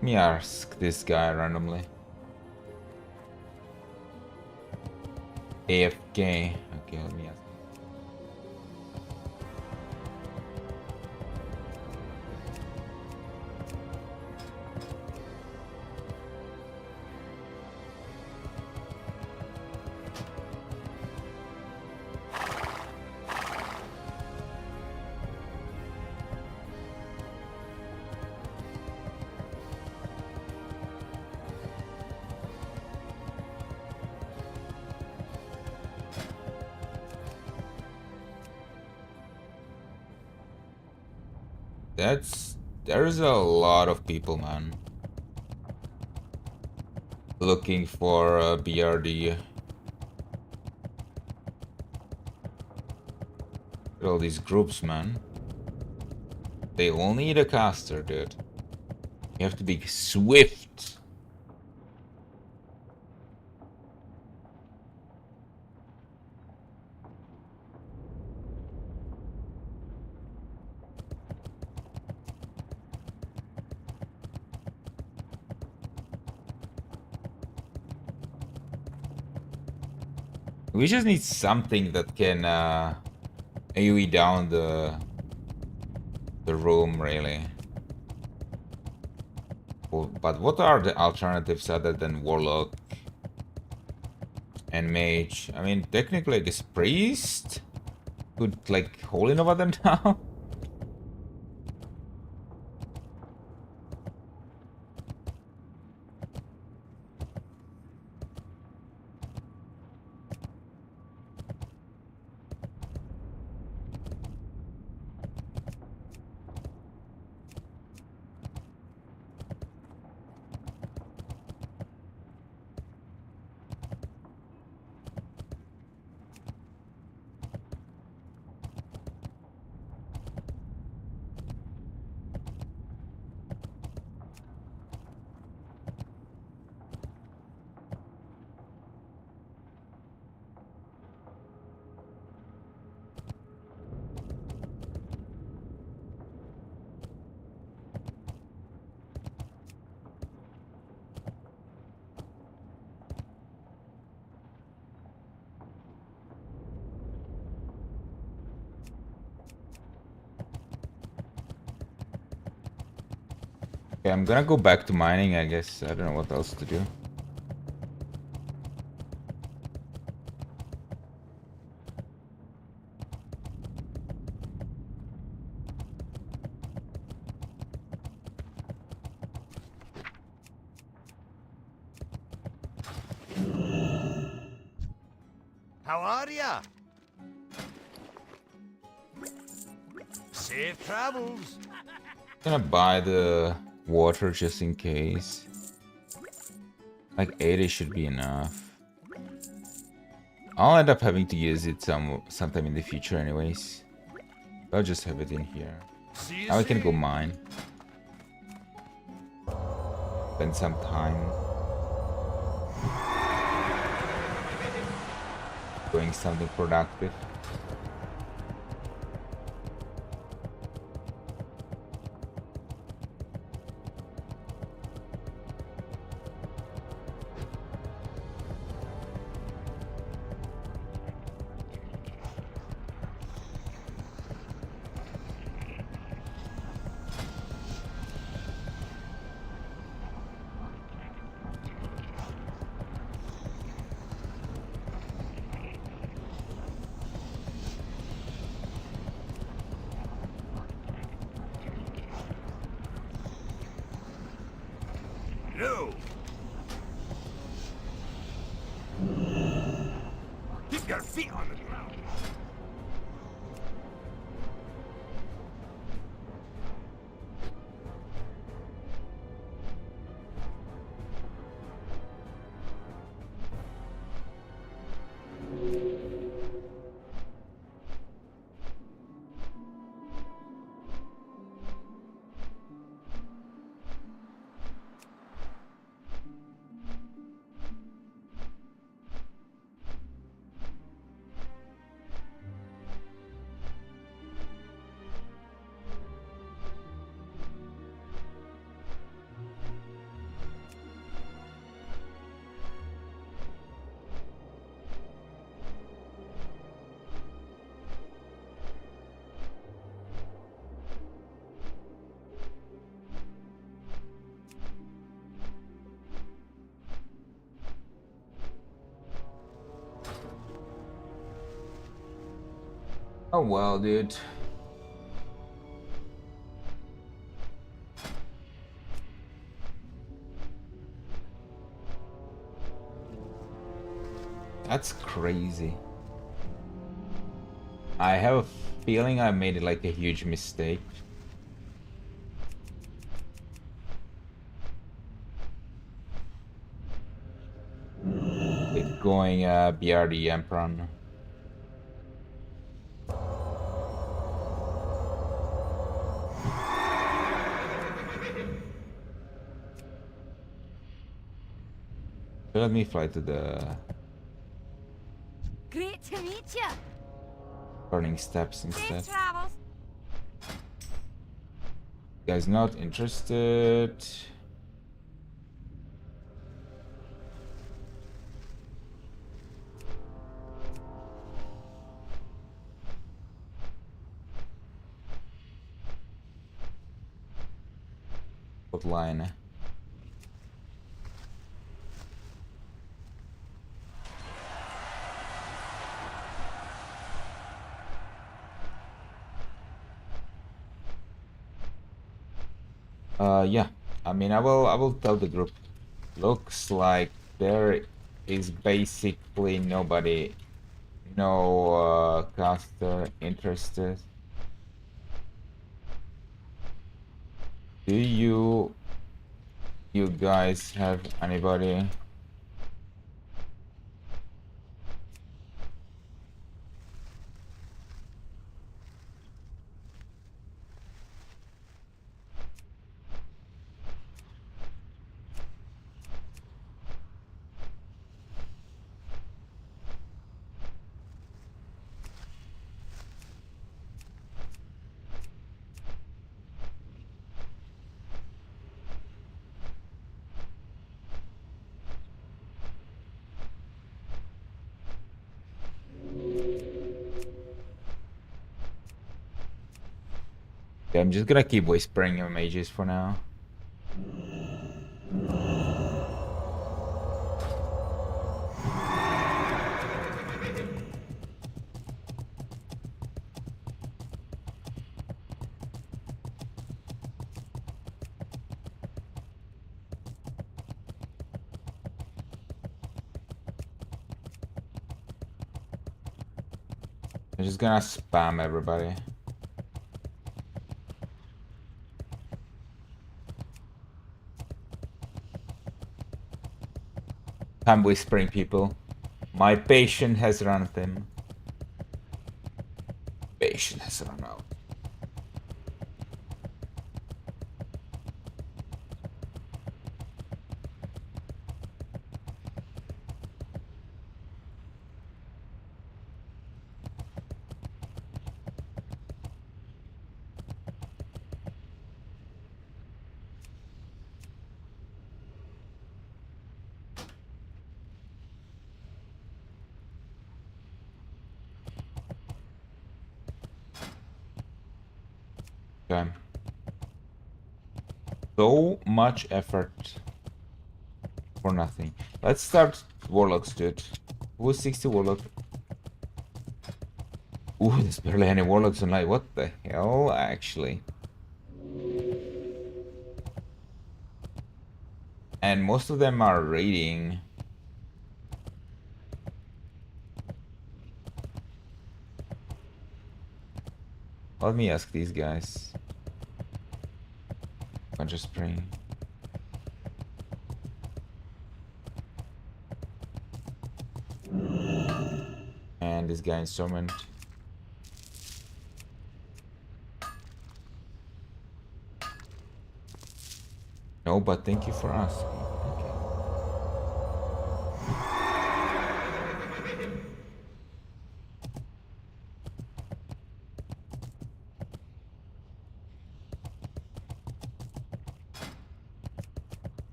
Let me ask this guy randomly. AFK. Okay, let me ask. There's a lot of people, man, looking for BRD. Look at all these groups, man. They all need a caster, dude. You have to be swift. We just need something that can AoE down the room, really. But what are the alternatives other than Warlock and Mage? I mean, technically, this Priest could, like, Holy Nova them down. Okay, I'm gonna go back to mining, I guess. I don't know what else to do. How are ya? Safe travels. Gonna buy the water just in case. Like 80 should be enough. I'll end up having to use it sometime in the future anyways. I'll just have it in here. See you Now I can go soon. mine. Spend some time doing something productive. No. Keep your feet on the ground. Oh well, dude. That's crazy. I have a feeling I made like a huge mistake. With going BRD Emperor. Let me fly to the Great to meet you. burning steps instead. Safe travels. You guys not interested? What line? Yeah. I mean, I will tell the group. Looks like there is basically nobody, no caster interested. Do you guys have anybody? Okay, I'm just gonna keep whispering your mages for now. I'm just gonna spam everybody. I'm whispering people. My patience has run thin. Patience has run out. Okay. So much effort for nothing. Let's start warlocks, dude. Who's 60 warlock? Ooh, there's barely any warlocks online. What the hell, actually? And most of them are raiding. Let me ask these guys. Bunch of spring. And this guy instrument. No, but thank you for asking.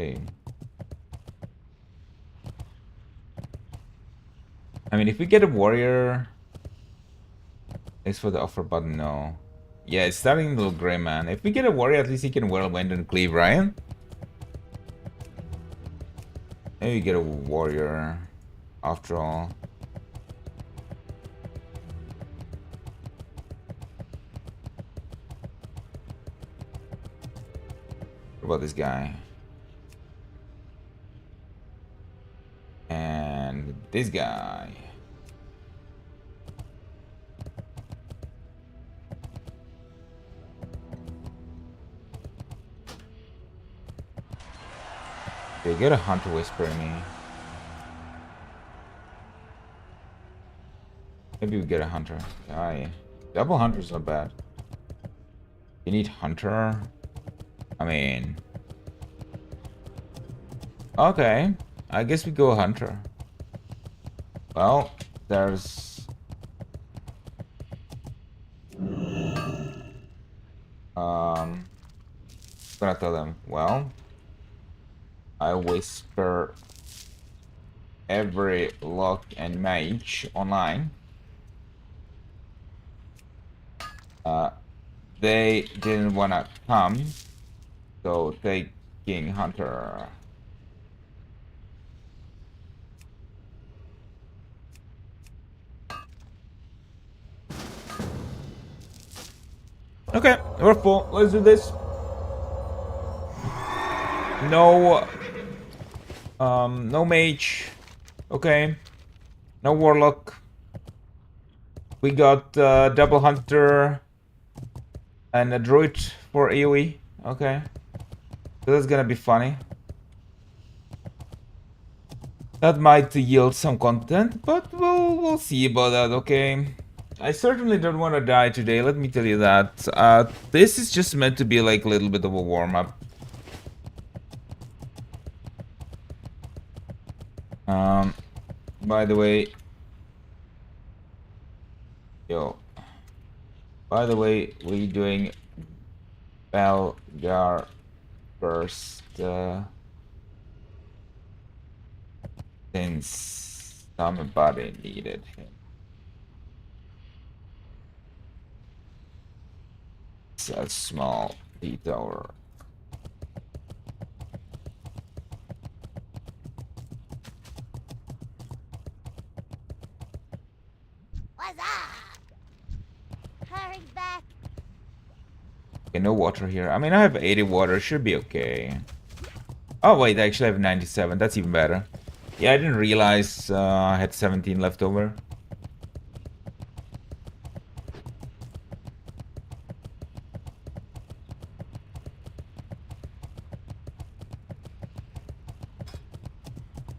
Okay. I mean, if we get a warrior, thanks for the offer, but no. Yeah, it's starting to look gray, man. If we get a warrior, at least he can whirlwind and cleave, right? Maybe get a warrior after all. What about this guy? And this guy. Okay, get a hunter whispering me. Maybe we get a hunter. Guy. Double hunter's not bad. You need hunter? I mean... Okay. I guess we go hunter. Well, there's... Gonna tell them, well... I whisper every lock and mage online. They didn't wanna come, so taking hunter. Okay, we're full. Let's do this. No mage. Okay. No warlock. We got double hunter and a druid for AoE. Okay. So that's gonna be funny. That might yield some content, but we'll see about that, okay? I certainly don't want to die today, let me tell you that. This is just meant to be like a little bit of a warm-up. By the way... By the way, we're doing Belgar first, since somebody needed him. It's a small detour. What's up? Hurry back. Okay, no water here. I mean, I have 80 water, should be okay. Oh wait, I actually have 97. That's even better. Yeah, I didn't realize I had 17 left over.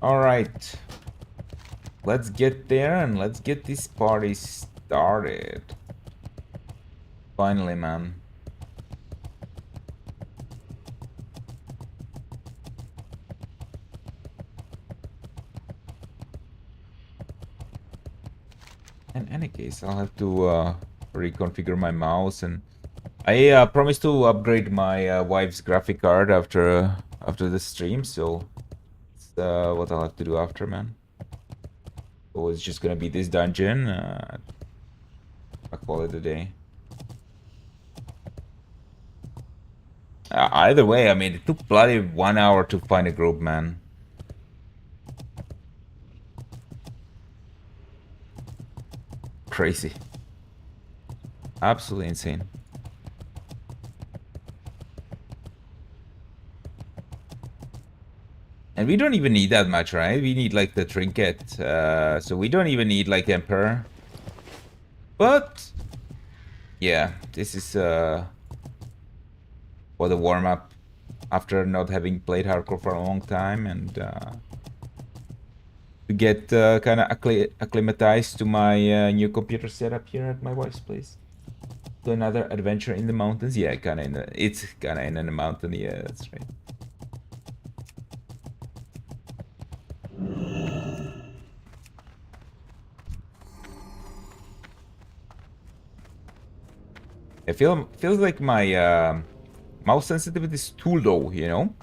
Alright. Let's get there and let's get this party started. Finally, man. In any case, I'll have to reconfigure my mouse, and I promised to upgrade my wife's graphic card after the stream, so it's what I'll have to do after, man. So it's just gonna be this dungeon. I'll call it a day. Either way, I mean, it took bloody 1 hour to find a group, man. Crazy. Absolutely insane. And we don't even need that much, right? We need like the trinket. So we don't even need like Emperor. But yeah, this is for the warm-up after not having played hardcore for a long time, and to get kind of acclimatized to my new computer setup here at my wife's place. So another adventure in the mountains. Yeah, it's kind of in the mountain. Yeah, that's right. It feels like my mouse sensitivity is too low, you know,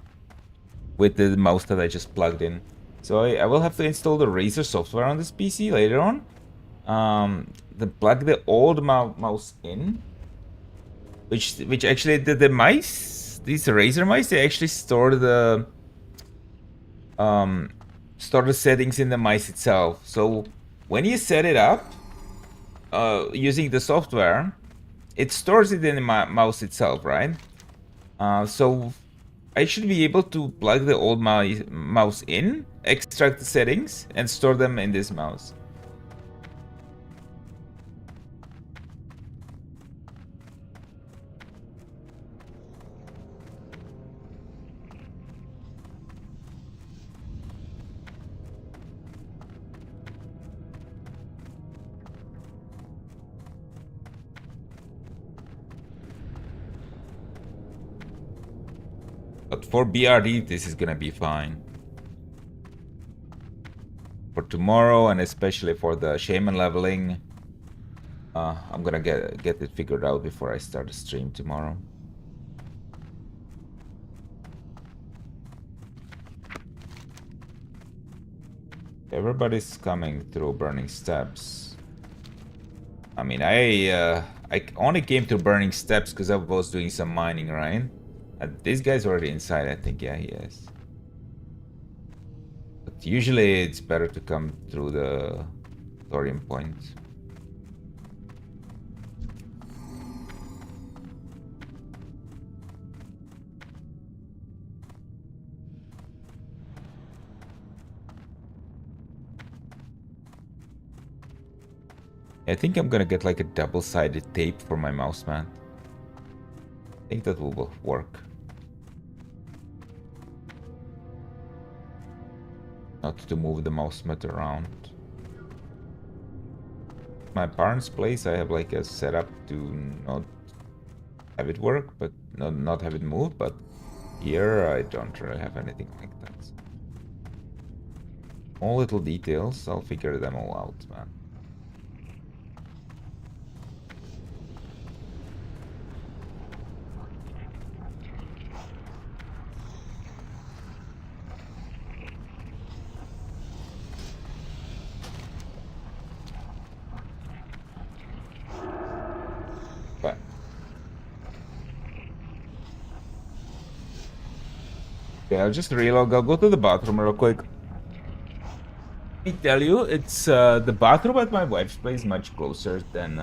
with the mouse that I just plugged in. So I will have to install the Razer software on this PC later on. Then plug the old mouse in, which actually the mice, these Razer mice, they actually store the settings in the mice itself. So when you set it up using the software, it stores it in the mouse itself, right? So I should be able to plug the old mouse in, extract the settings, and store them in this mouse. But for BRD, this is gonna be fine. For tomorrow, and especially for the shaman leveling, I'm gonna get it figured out before I start the stream tomorrow. Everybody's coming through Burning Steps. I mean, I only came to Burning Steps because I was doing some mining, right? This guy's already inside, I think. Yeah, he is. But usually it's better to come through the thorium point. I think I'm gonna get like a double-sided tape for my mouse mat. I think that will work. Not to move the mouse mat around. My parents' place, I have like a setup to not have it work, but not have it move. But here, I don't really have anything like that. All little details, I'll figure them all out, man. Okay, I'll just relog. I'll go to the bathroom real quick. Let me tell you, it's the bathroom at my wife's place much closer than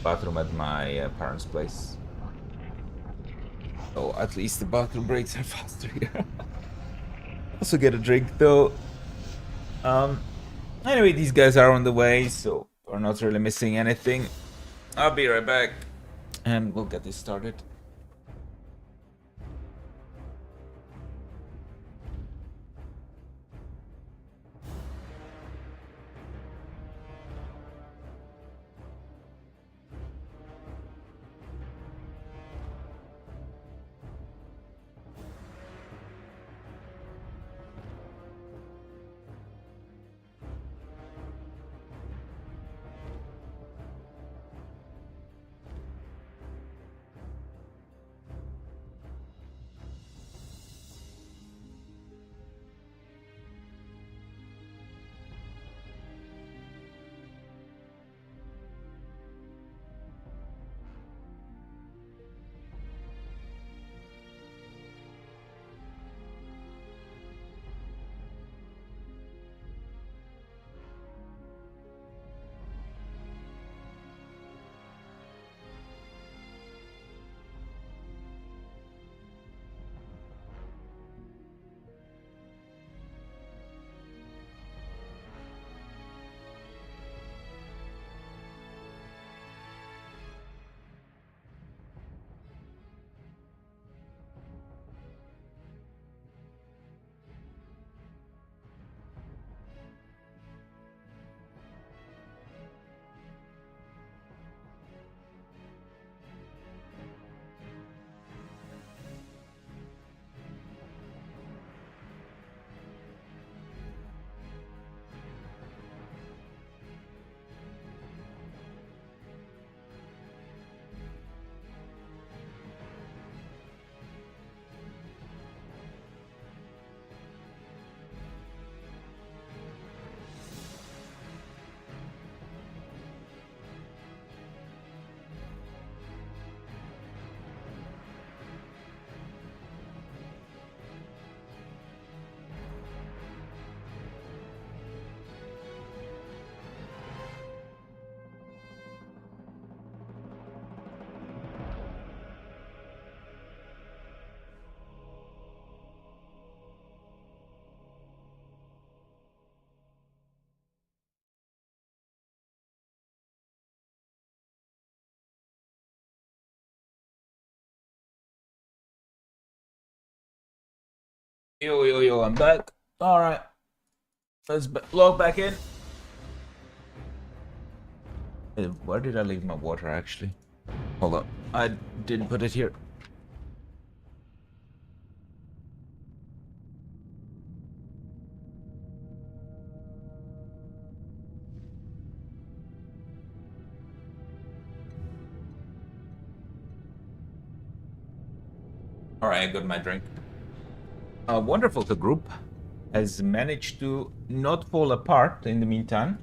bathroom at my parents' place. So at least the bathroom breaks are faster here. Also get a drink though. Anyway, these guys are on the way, so we're not really missing anything. I'll be right back, and we'll get this started. Yo, I'm back. Alright. Let's log back in. Where did I leave my water, actually? Hold on. I didn't put it here. Alright, I got my drink. Wonderful. The group has managed to not fall apart in the meantime.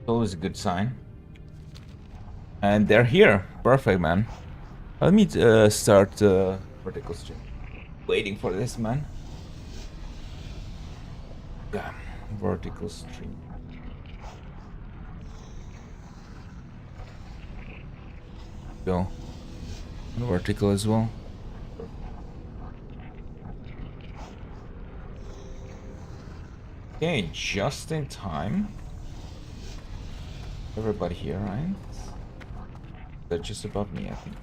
Always a good sign. And they're here. Perfect, man. Let me start vertical stream. Waiting for this, man. Yeah, vertical stream. Go. Vertical as well. Okay, just in time. Everybody here, right? They're just above me, I think.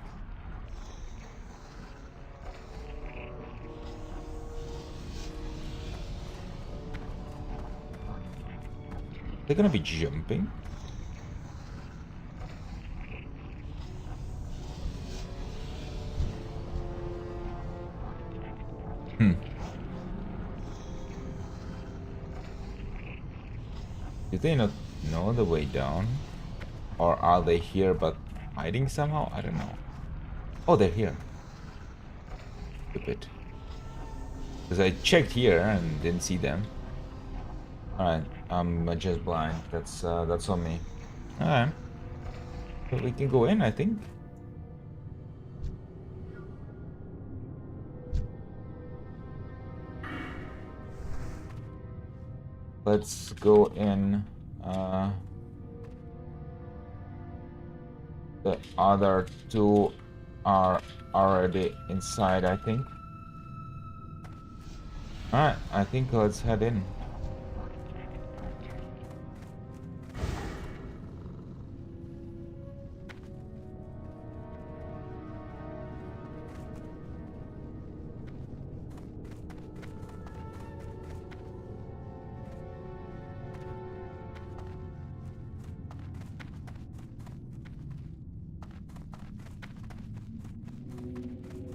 They're gonna be jumping. Did they not know the way down? Or are they here but hiding somehow? I don't know. Oh, they're here. Stupid. Because I checked here and didn't see them. Alright, I'm just blind. That's on me. Alright. So we can go in, I think. Let's go in. The other two are already inside, I think. Alright, I think let's head in.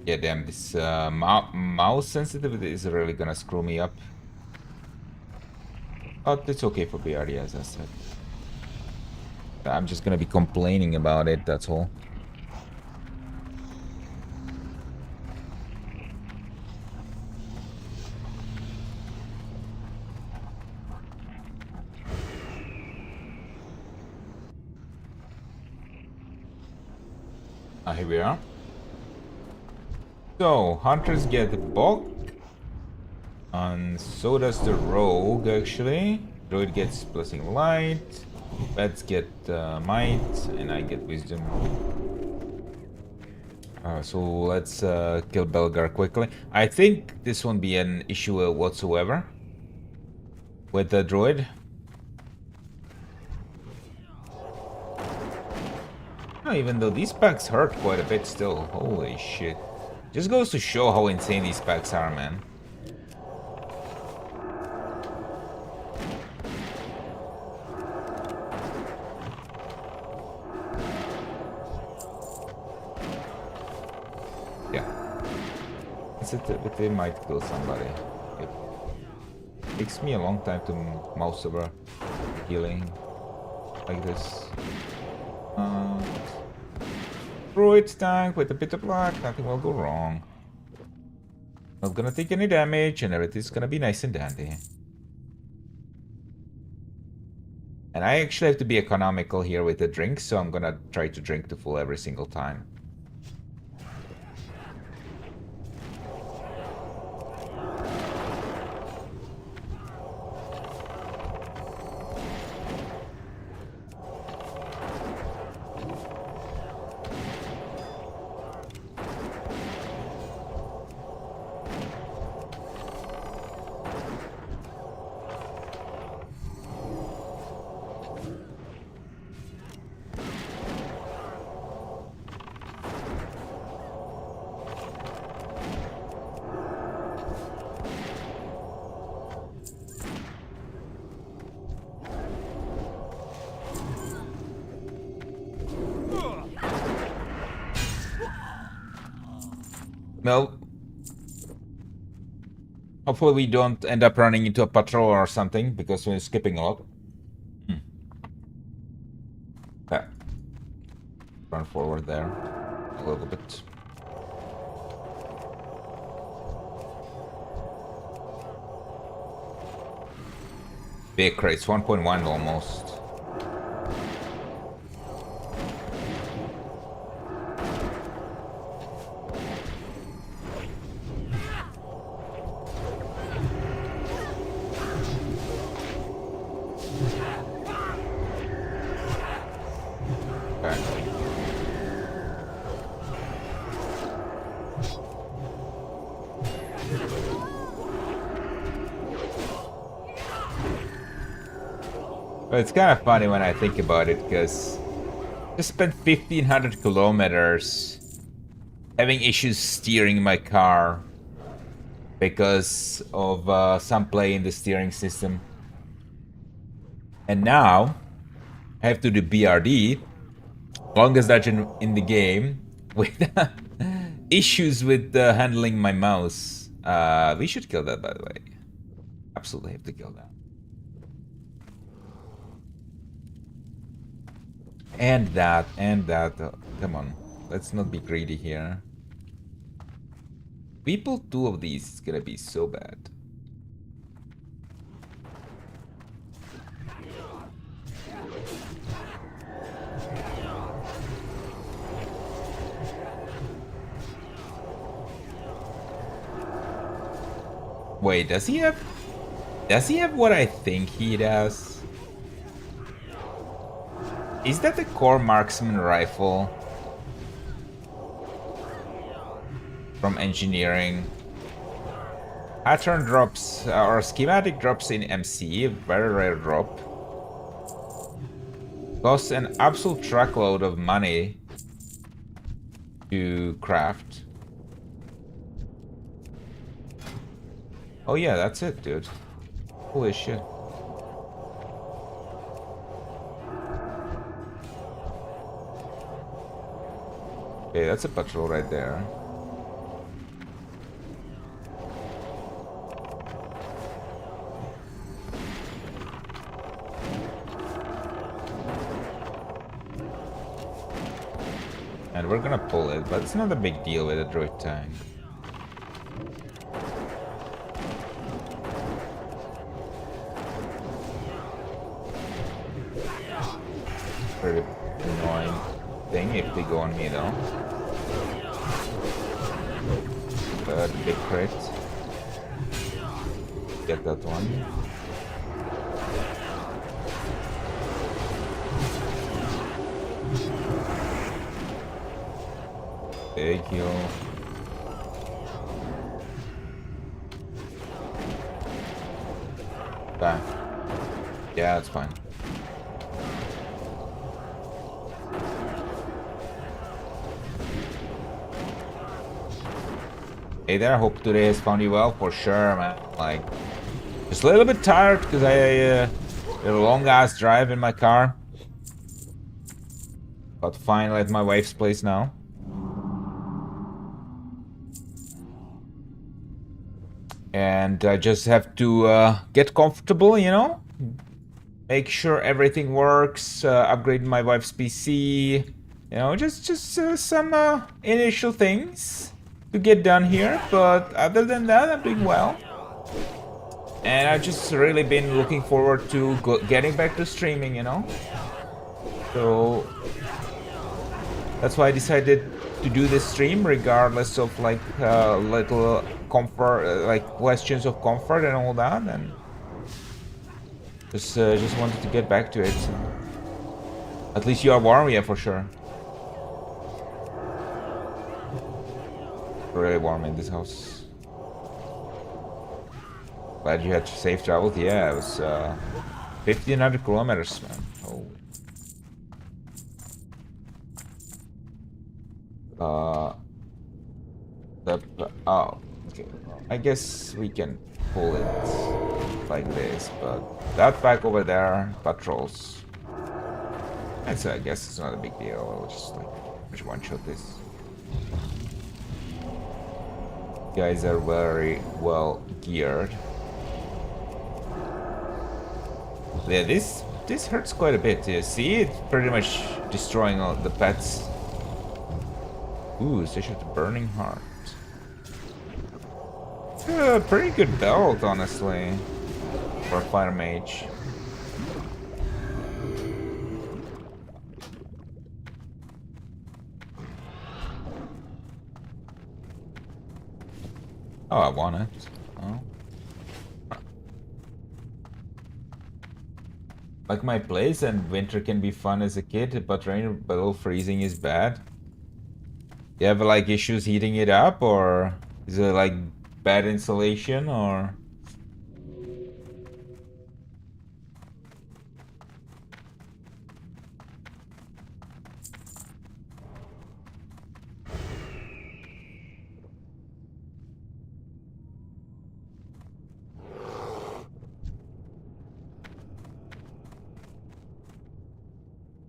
Yeah, damn, this mouse sensitivity is really gonna screw me up. But it's okay for BRD, as I said. I'm just gonna be complaining about it, that's all. Here we are. So, hunters get the bulk. And so does the rogue, actually. Druid gets blessing light. Bats get might, and I get wisdom. So let's kill Belgar quickly. I think this won't be an issue whatsoever with the druid. Oh, even though these packs hurt quite a bit still. Holy shit. Just goes to show how insane these packs are, man. But they might kill somebody. It takes me a long time to mouse over healing like this. Druid tank with a bit of luck, nothing will go wrong. Not gonna take any damage and everything's gonna be nice and dandy. And I actually have to be economical here with the drink, so I'm gonna try to drink to full every single time. Well, hopefully we don't end up running into a patrol or something, because we're skipping a lot. Yeah. Run forward there a little bit. Big crates, 1.1 almost. But it's kind of funny when I think about it, because I just spent 1,500 kilometers having issues steering my car because of some play in the steering system. And now I have to do BRD, longest dungeon in the game, with issues with handling my mouse. We should kill that, by the way. Absolutely have to kill that. And that. Come on, let's not be greedy here. We pull 2 of these, it's gonna be so bad. Wait, does he have what I think he does? Is that the core marksman rifle from engineering? Pattern drops or schematic drops in MC, very rare drop. Costs an absolute truckload of money to craft. Oh yeah, that's it, dude. Holy shit. Okay, that's a patrol right there. And we're gonna pull it, but it's not a big deal with a droid tank. Pretty annoying thing if they go on me though. But big crit. Get that one. Big heal. Back. Yeah, that's fine. Hey there, hope today has found you well, for sure, man. Like, just a little bit tired because I had a long ass drive in my car. But finally at my wife's place now. And I just have to get comfortable, you know? Make sure everything works, upgrade my wife's PC. You know, just some initial things to get done here, but other than that, I'm doing well. And I've just really been looking forward to getting back to streaming, you know? So that's why I decided to do this stream, regardless of like little comfort, like questions of comfort and all that, and just wanted to get back to it. So. At least you are warm, yeah, for sure. Really warm in this house. Glad you had safe travels. Yeah, it was 1,500 kilometers, man. Oh. Oh, okay. I guess we can pull it like this, but that back over there patrols. And so I guess it's not a big deal. I'll just like one-shot this. Guys are very well geared. Yeah, this hurts quite a bit. You see, it's pretty much destroying all the pets. Ooh, Station of the Burning Heart. It's a pretty good belt, honestly, for a fire mage. Oh, I want it. Oh. Like my place, and winter can be fun as a kid, but rain below freezing is bad. You have like issues heating it up, or is it like bad insulation, or?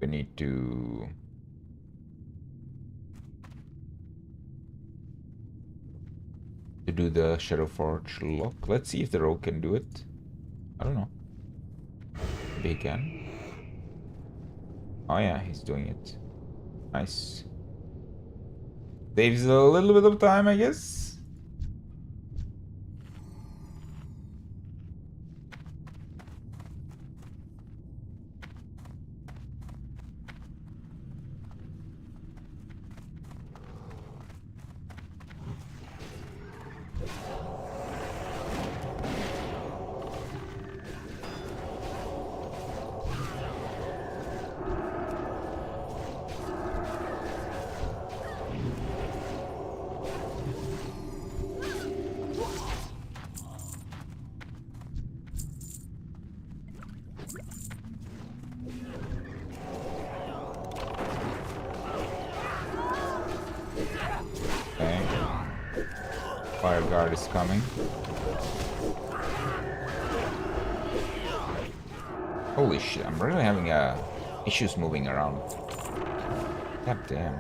We need to do the Shadow Forge lock. Let's see if the rogue can do it. I don't know. Maybe he can. Oh yeah, he's doing it. Nice. Saves a little bit of time, I guess. Okay. Fire guard is coming. Holy shit, I'm really having issues moving around. God damn.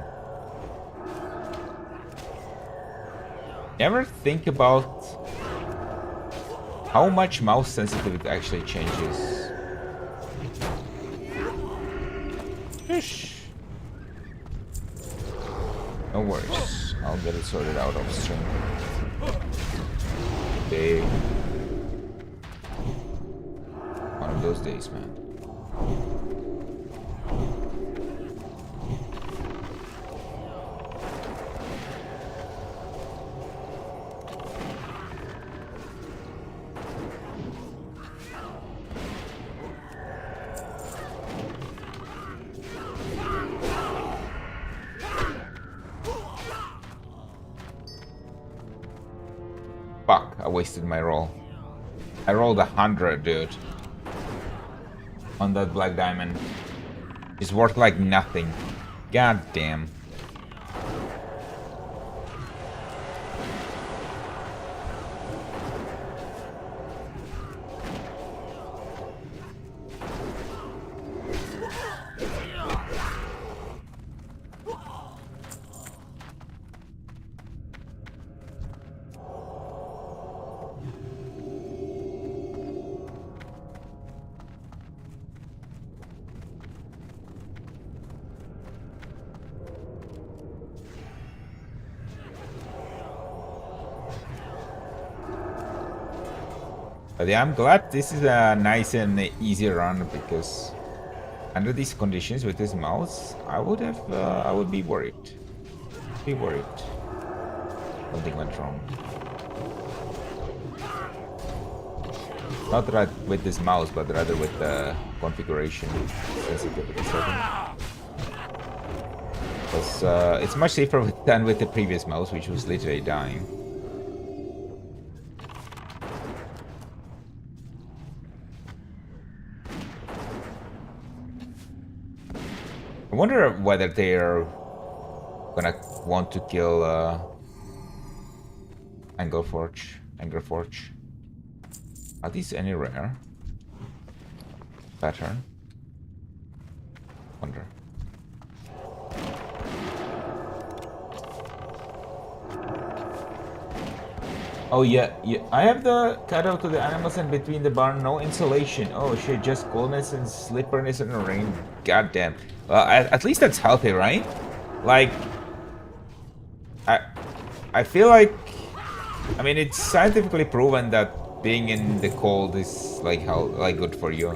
Ever think about how much mouse sensitivity actually changes? Shh. No worries. I'll get it sorted out off stream. Day. One of those days, man. Fuck, I wasted my roll. I rolled 100, dude. On that black diamond. It's worth like nothing. God damn. But yeah, I'm glad this is a nice and easy run, because under these conditions with this mouse, I would be worried. Something went wrong. Not right with this mouse, but rather with the configuration sensitivity setting. Because it's much safer than with the previous mouse, which was literally dying. I wonder whether they're gonna want to kill Anglerforge. Are these any rare? Pattern? Wonder. Oh yeah, I have the cutout to the animals and between the barn, no insulation. Oh shit, just coolness and slipperiness in the rain. God damn. At least that's healthy, right? Like, I feel like, I mean, it's scientifically proven that being in the cold is like good for you.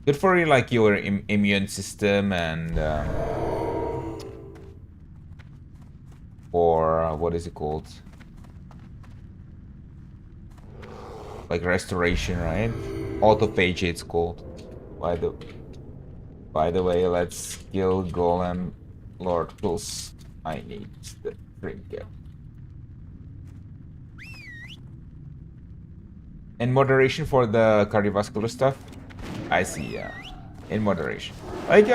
Good for you, like your immune system and or what is it called? Like restoration, right? Autophagy, it's called. By the way, let's kill Golem Lord Pulse. I need the trinket. In moderation for the cardiovascular stuff? I see, yeah. In moderation. Like,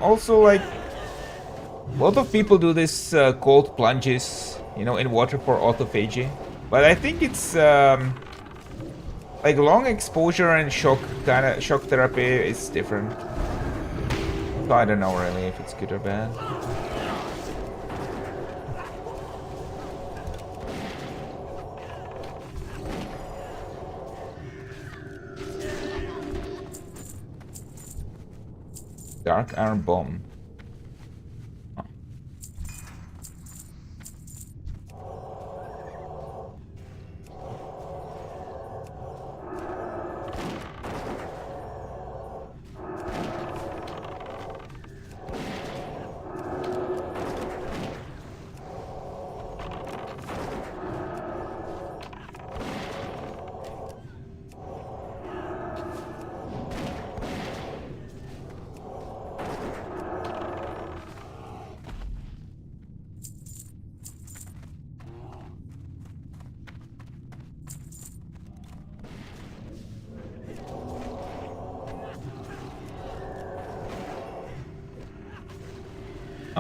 also, like, a lot of people do this cold plunges, you know, in water for autophagy. But I think it's, like, long exposure and shock therapy is different. So I don't know really if it's good or bad. Dark Iron Bomb.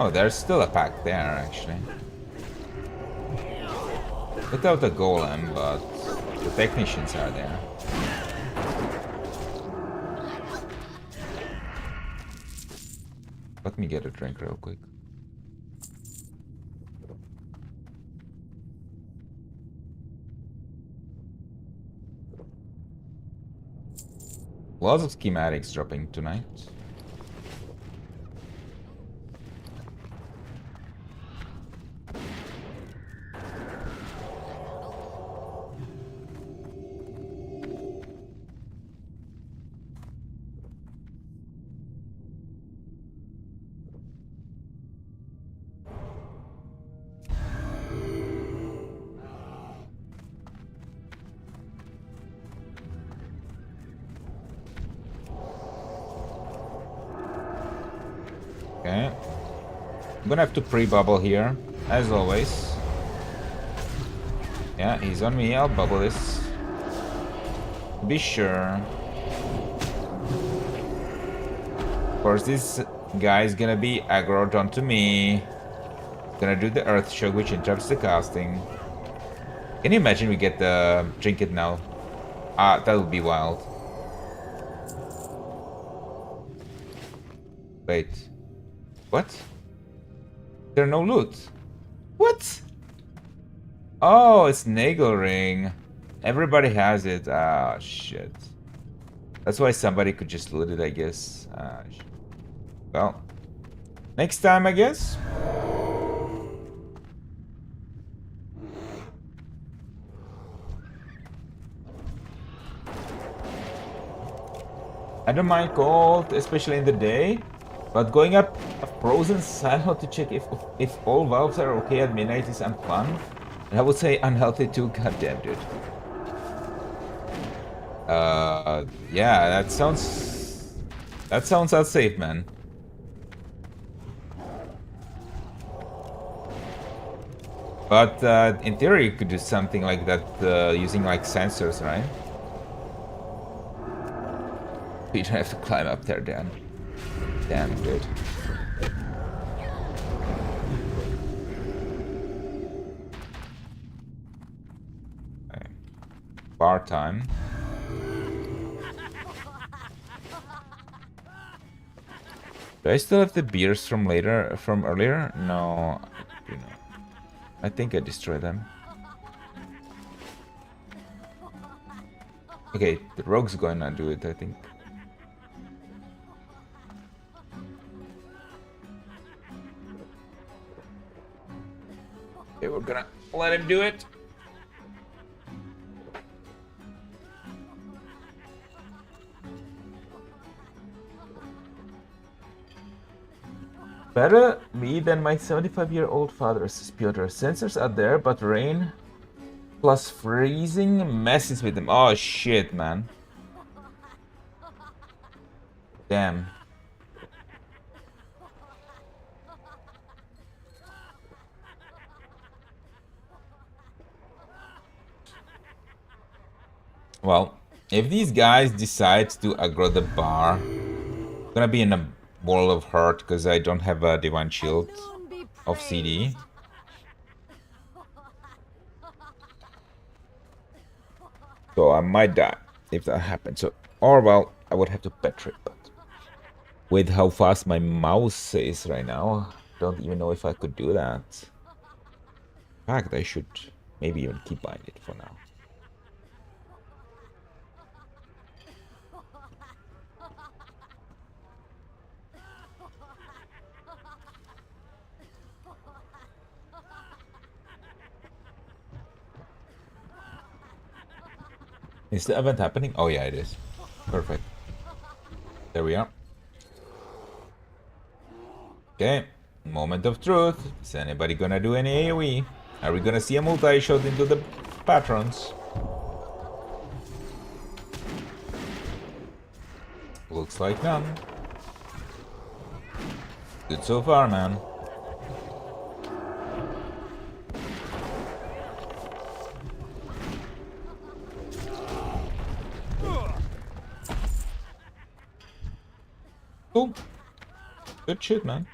Oh, there's still a pack there, actually. Without the golem, but the technicians are there. Let me get a drink real quick. Lots of schematics dropping tonight. Okay. I'm gonna have to pre-bubble here, as always. Yeah, he's on me. I'll bubble this. Be sure. Of course, this guy is gonna be aggroed onto me. Gonna do the earth shock, which interrupts the casting. Can you imagine we get the trinket now? Ah, that would be wild. Wait. What? There's no loot. What? Oh, it's Nagel Ring. Everybody has it. Ah, shit. That's why somebody could just loot it, I guess. Well, next time, I guess. I don't mind cold, especially in the day. But going up a frozen silo to check if all valves are okay at midnight is unfun. And I would say unhealthy too, goddamn dude. Yeah, that sounds unsafe, man. But in theory you could do something like that using like sensors, right? You don't have to climb up there then. Damn, dude. Okay. Bar time. Do I still have the beers from earlier? No, I do not. I think I destroyed them. Okay, the rogue's gonna do it, I think. Okay, we're gonna let him do it. Better me than my 75-year-old father, says Piotr. Sensors are there, but rain plus freezing messes with them. Oh shit, man. Damn. Well, if these guys decide to aggro the bar, I'm gonna be in a world of hurt because I don't have a divine shield of CD. So I might die if that happens. So, or well, I would have to pet trip. But with how fast my mouse is right now, don't even know if I could do that. In fact, I should maybe even keep buying it for now. Is the event happening? Oh yeah, it is. Perfect. There we are. Okay, moment of truth. Is anybody gonna do any AoE? Are we gonna see a multi-shot into the patrons? Looks like none. Good so far, man. Cool. Good shit, man.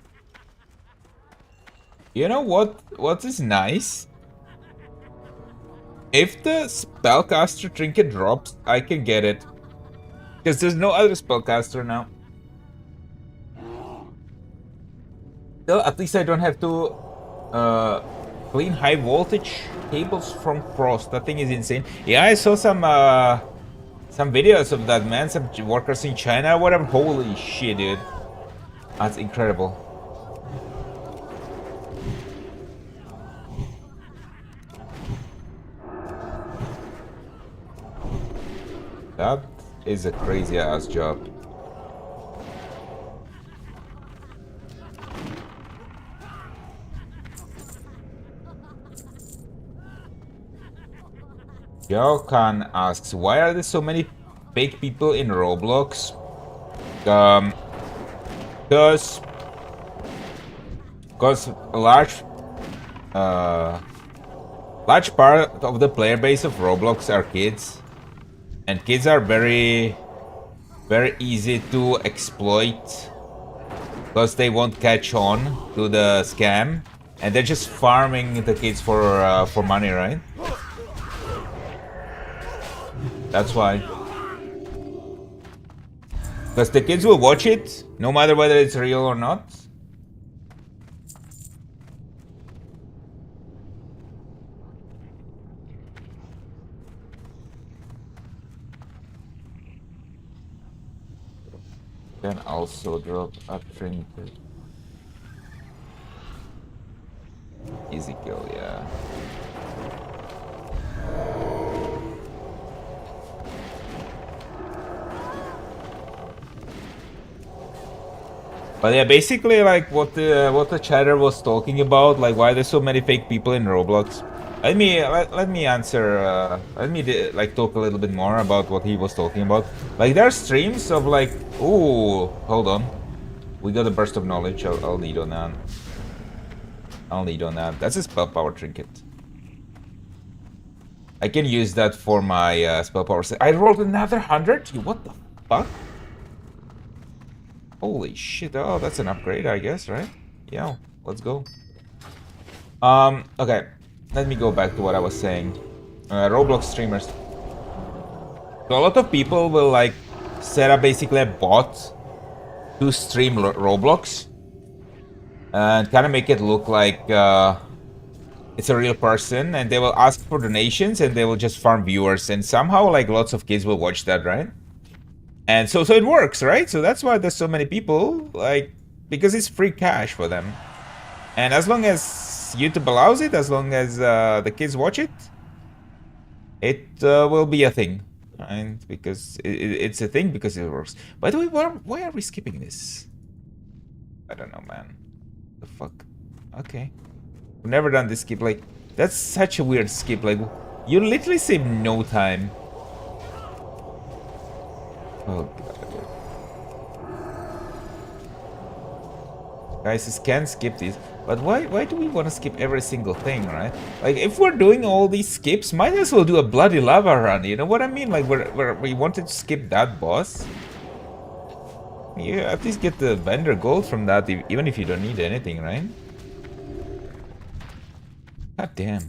You know what is nice? If the spellcaster trinket drops, I can get it. Because there's no other spellcaster now. Still, at least I don't have to clean high voltage cables from Frost. That thing is insane. Yeah, I saw some videos of that, man. Some workers in China, whatever. Holy shit, dude. That's incredible. That is a crazy ass job. Jokan asks, why are there so many fake people in Roblox? Because a large part of the player base of Roblox are kids, and kids are very easy to exploit because they won't catch on to the scam, and they're just farming the kids for money, right? That's why. Because the kids will watch it, no matter whether it's real or not. Then also drop a trinket. Easy kill, yeah. But yeah, basically, like what the chatter was talking about, like why there's so many fake people in Roblox. Let me answer. Like talk a little bit more about what he was talking about. Like there are streams of like, ooh, hold on, we got a burst of knowledge. I'll need on that. I'll need on that. That's a spell power trinket. I can use that for my spell power. I rolled another 100. What the fuck? Holy shit, oh, that's an upgrade, I guess, right? Yeah, let's go. Okay, let me go back to what I was saying. Roblox streamers. So a lot of people will, like, set up basically a bot to stream Roblox. And kind of make it look like it's a real person. And they will ask for donations and they will just farm viewers. And somehow, like, lots of kids will watch that, right? And so it works, right? So that's why there's so many people, like, because it's free cash for them. And as long as YouTube allows it, as long as the kids watch it, it will be a thing. And because it's a thing because it works. By the way, why are we skipping this? I don't know, man. The fuck? Okay. We've never done this skip. Like, that's such a weird skip. Like, you literally save no time. Oh god. Guys, you can skip these. But why do we want to skip every single thing, right? Like, if we're doing all these skips, might as well do a bloody lava run, you know what I mean? Like, we wanted to skip that boss. You at least get the vendor gold from that, even if you don't need anything, right? God damn.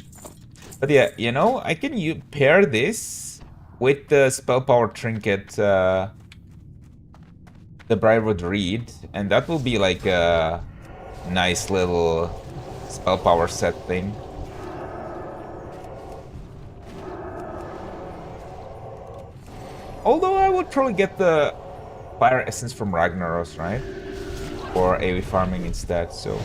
But yeah, you know, I can pair this with the spell power trinket, the Briarwood Reed, and that will be like a nice little spell power set thing. Although I would probably get the fire essence from Ragnaros, right? Or AoE farming instead, so.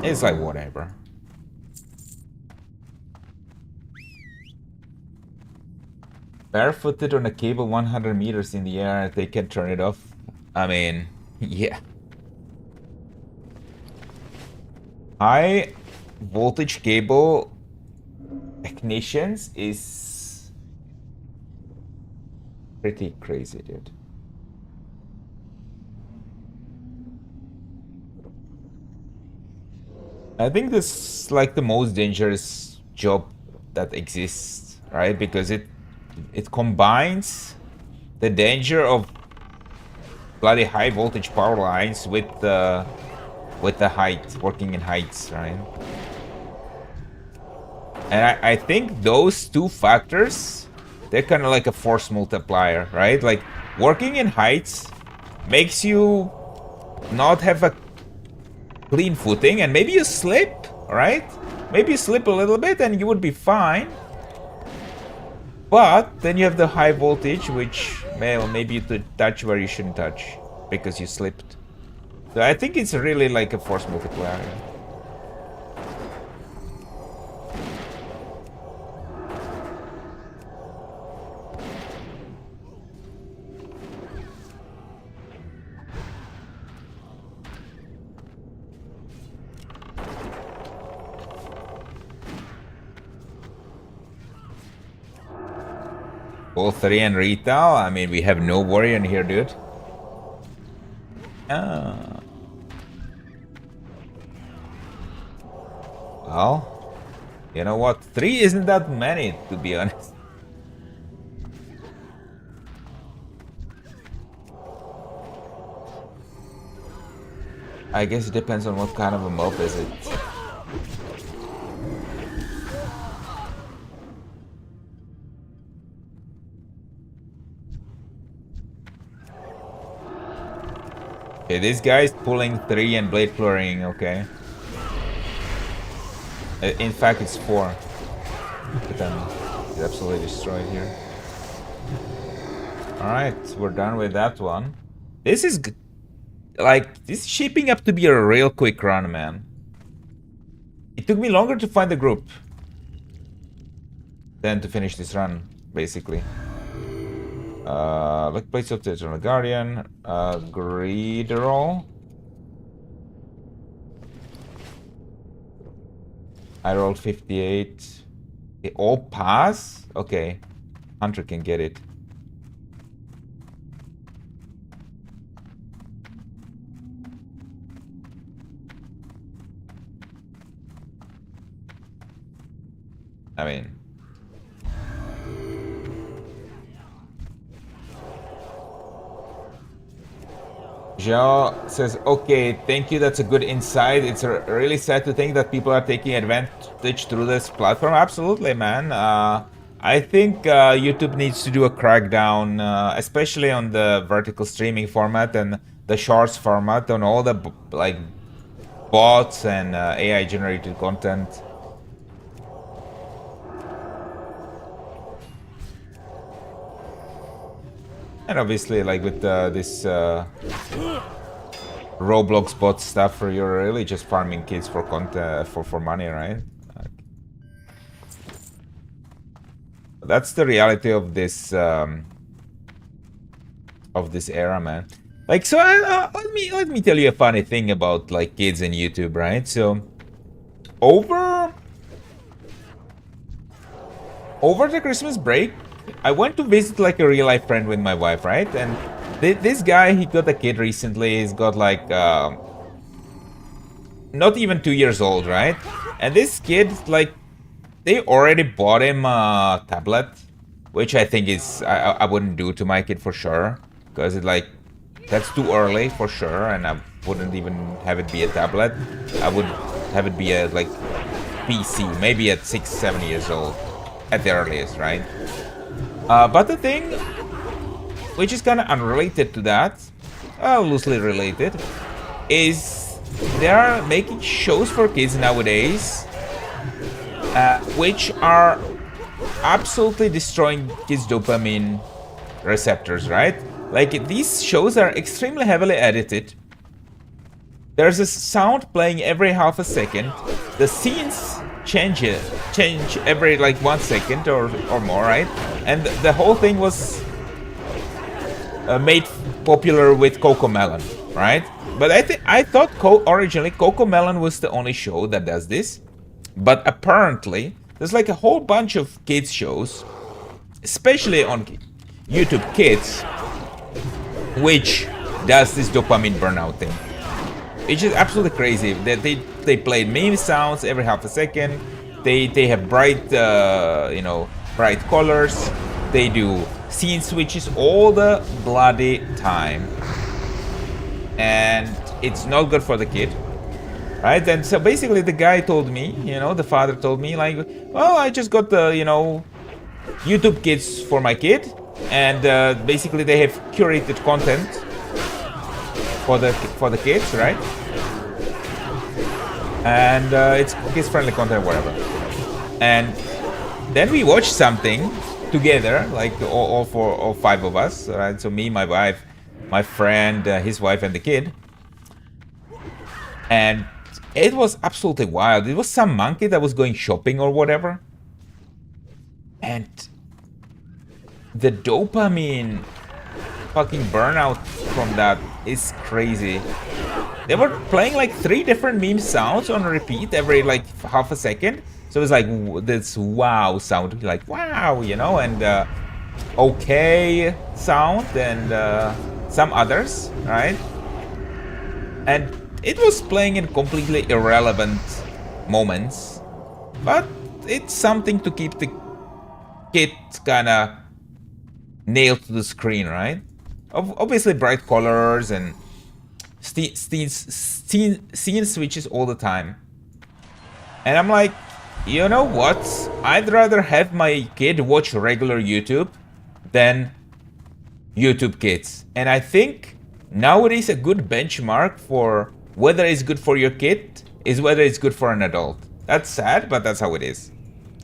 It's like whatever. Barefooted on a cable 100 meters in the air, they can turn it off. I mean, yeah. High voltage cable technicians is pretty crazy, dude. I think this is like the most dangerous job that exists, right? Because it combines the danger of bloody high voltage power lines with the height, working in heights, right? And I think those two factors, they're kind of like a force multiplier, right? Like working in heights makes you not have a clean footing, and maybe you slip, right? Maybe you slip a little bit and you would be fine. But then you have the high voltage, which maybe you touch where you shouldn't touch because you slipped. So I think it's really like a force multiplier. All 3 and retail. I mean, we have no warrior in here, dude. Well, you know what? 3 isn't that many, to be honest. I guess it depends on what kind of a mob is it. Okay, this guy's pulling 3 and blade flurrying, okay. In fact, it's 4. But then it's absolutely destroyed here. Alright, we're done with that one. This is like, this is shaping up to be a real quick run, man. It took me longer to find the group than to finish this run, basically. Look, plates of the Eternal Guardian, greed roll. I rolled 58. They all pass? Okay. Hunter can get it. I mean... Zhao says, okay, thank you, that's a good insight. It's really sad to think that people are taking advantage through this platform. Absolutely, man. I think YouTube needs to do a crackdown, especially on the vertical streaming format and the shorts format, on all the like bots and AI generated content. And obviously, like with this Roblox bot stuff, where you're really just farming kids for content, for money, right? That's the reality of this era, man. Like, so let me tell you a funny thing about like kids and YouTube, right? So over the Christmas break, I went to visit like a real life friend with my wife, right? And this guy, he got a kid recently. He's got like not even 2 years old, right? And this kid, like, they already bought him a tablet, which I think is I wouldn't do to my kid for sure, because it like that's too early for sure, and I wouldn't even have it be a tablet. I would have it be a like PC, maybe at 6-7 years old at the earliest, right? But the thing, which is kind of unrelated to that, loosely related, is they are making shows for kids nowadays, which are absolutely destroying kids' dopamine receptors, right? Like, these shows are extremely heavily edited. There's a sound playing every half a second. The scenes change every like 1 second or more, right? And the whole thing was made popular with CoComelon, right? But I thought originally CoComelon was the only show that does this, but apparently there's like a whole bunch of kids shows, especially on YouTube Kids, which does this dopamine burnout thing. It's just absolutely crazy. They play meme sounds every half a second. They have bright bright colors. They do scene switches all the bloody time. and it's not good for the kid, right? And so basically the guy told me, the father told me, like, well, I just got the, YouTube Kids for my kid, and basically they have curated content for the kids, right? And it's kids-friendly content, whatever. And then we watched something together, like all five of us, right? So me, my wife, my friend, his wife, and the kid. And it was absolutely wild. It was some monkey that was going shopping or whatever. And the dopamine fucking burnout from that is crazy. They were playing like 3 different meme sounds on repeat every like half a second. So it was like this wow sound, like wow, and okay sound, and some others, right? And it was playing in completely irrelevant moments, but it's something to keep the kid kind of nailed to the screen, right? Obviously bright colors and scene switches all the time. And I'm like, you know what? I'd rather have my kid watch regular YouTube than YouTube Kids. And I think nowadays a good benchmark for whether it's good for your kid is whether it's good for an adult. That's sad, but that's how it is.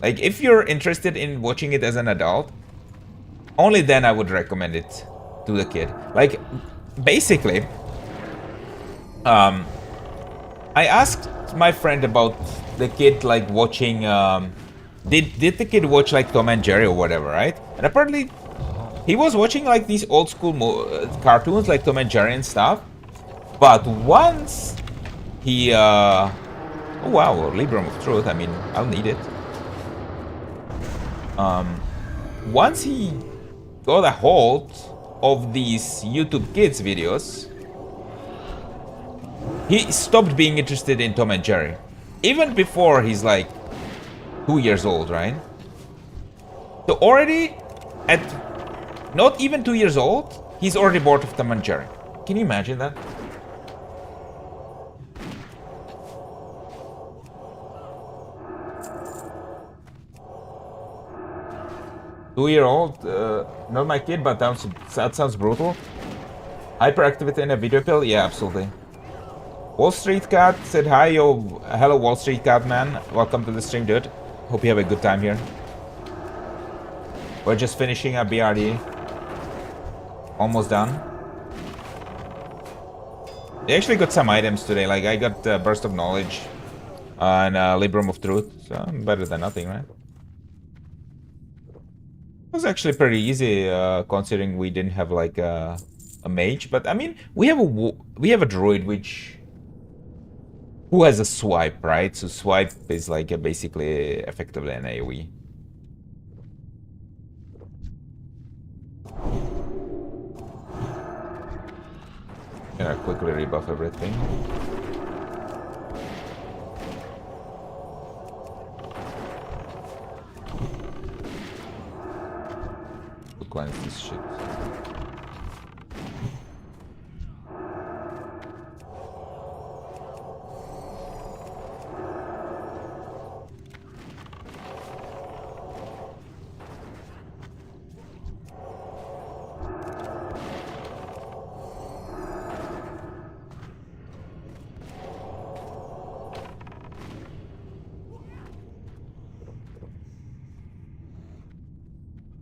Like, if you're interested in watching it as an adult, only then I would recommend it to the kid. Like, basically, I asked my friend about the kid, like, watching, did the kid watch, like, Tom and Jerry or whatever, right? And apparently, he was watching, like, these old school cartoons, like Tom and Jerry and stuff. But once he, oh wow, Librum of Truth, I mean, I'll need it. Once he got a hold of these YouTube Kids videos, he stopped being interested in Tom and Jerry. Even before he's like 2 years old, right? So already at not even 2 years old, he's already bored of Tom and Jerry. Can you imagine that? Two-year-old, not my kid, but that sounds brutal. Hyperactivity in a video pill? Yeah, absolutely. Wall Street Cat said hi, yo, hello Wall Street Cat man. Welcome to the stream, dude. Hope you have a good time here. We're just finishing a BRD. Almost done. They actually got some items today, like I got Burst of Knowledge and Librum of Truth, so better than nothing, right? It was actually pretty easy, considering we didn't have like a mage. But I mean, we have a druid who has a swipe, right? So swipe is like basically effectively an AoE. Gonna quickly rebuff everything. To cleanse this shit.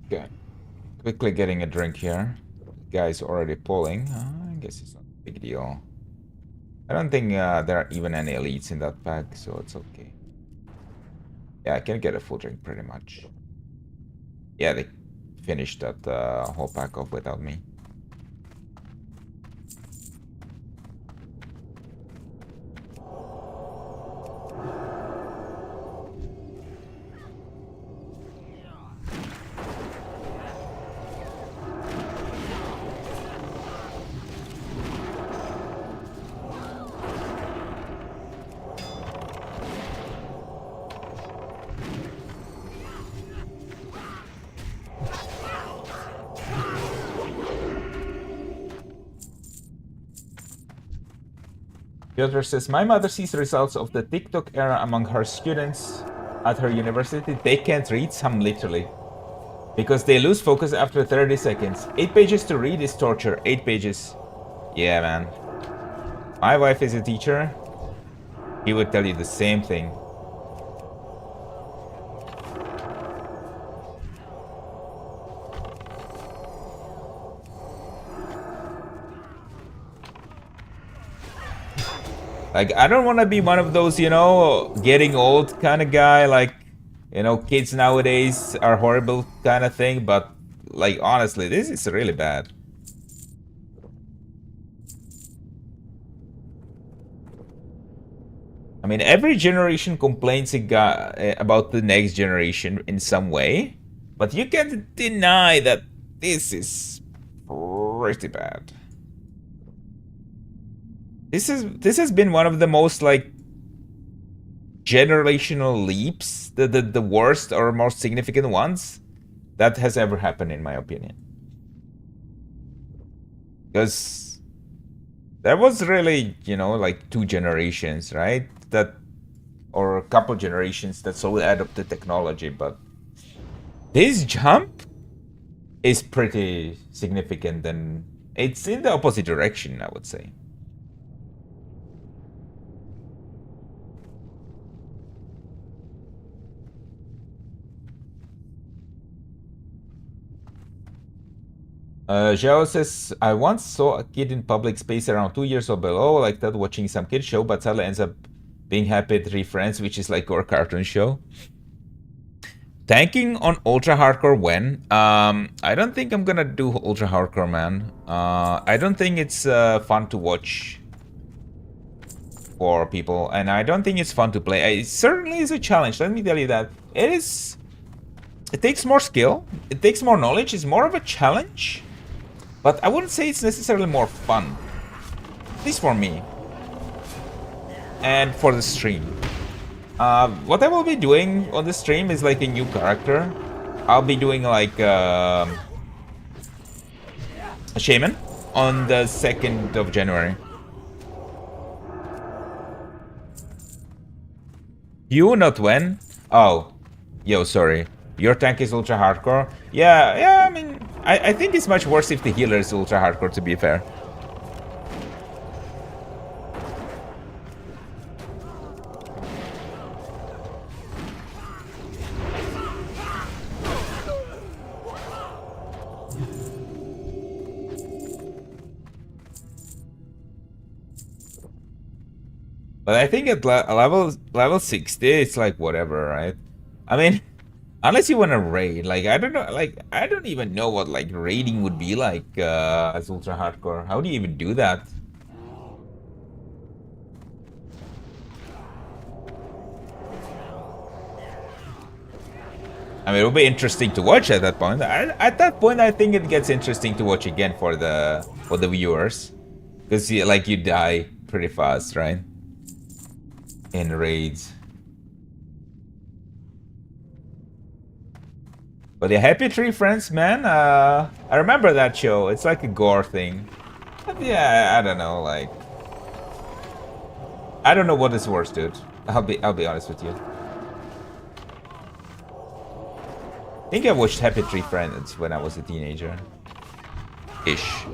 Okay, quickly getting a drink here. Guy's already pulling. I guess it's not a big deal. I don't think there are even any elites in that pack, so it's okay. Yeah, I can get a full drink pretty much. Yeah, they finished that whole pack off without me. Piotr says, my mother sees the results of the TikTok era among her students at her university. They can't read, some literally. Because they lose focus after 30 seconds. 8 pages to read is torture. 8 pages. Yeah, man. My wife is a teacher. He would tell you the same thing. Like, I don't want to be one of those, you know, getting old kind of guy. Like, you know, kids nowadays are horrible kind of thing. But, like, honestly, this is really bad. I mean, every generation complains about the next generation in some way. But you can't deny that this is pretty bad. This has been one of the most, like, generational leaps, the worst or most significant ones that has ever happened, in my opinion. Because there was really, you know, like 2 generations, right? That, or a couple generations that so adopted technology, but this jump is pretty significant, and it's in the opposite direction, I would say. Zhao says, I once saw a kid in public space around 2 years or below, like that, watching some kid show, but sadly ends up being happy at 3 friends, which is like our cartoon show. Tanking on ultra hardcore when? I don't think I'm gonna do ultra hardcore, man. I don't think it's fun to watch for people, and I don't think it's fun to play. It certainly is a challenge, let me tell you that. It is. It takes more skill, it takes more knowledge, it's more of a challenge. But I wouldn't say it's necessarily more fun. At least for me. And for the stream. What I will be doing on the stream is like a new character. I'll be doing like a shaman on the 2nd of January. You, not when? Oh. Yo, sorry. Your tank is ultra hardcore? Yeah, I mean, I think it's much worse if the healer is ultra hardcore, to be fair. But I think at level 60, it's like whatever, right? I mean, unless you want to raid, like, I don't know, like, I don't even know what, like, raiding would be like as ultra hardcore. How do you even do that? I mean, it will be interesting to watch at that point. At that point, I think it gets interesting to watch again for the viewers, because like you die pretty fast, right? In raids. But the Happy Tree Friends, man, I remember that show. It's like a gore thing. But yeah, I don't know, like, I don't know what is worse, dude. I'll be honest with you. I think I watched Happy Tree Friends when I was a teenager. Ish.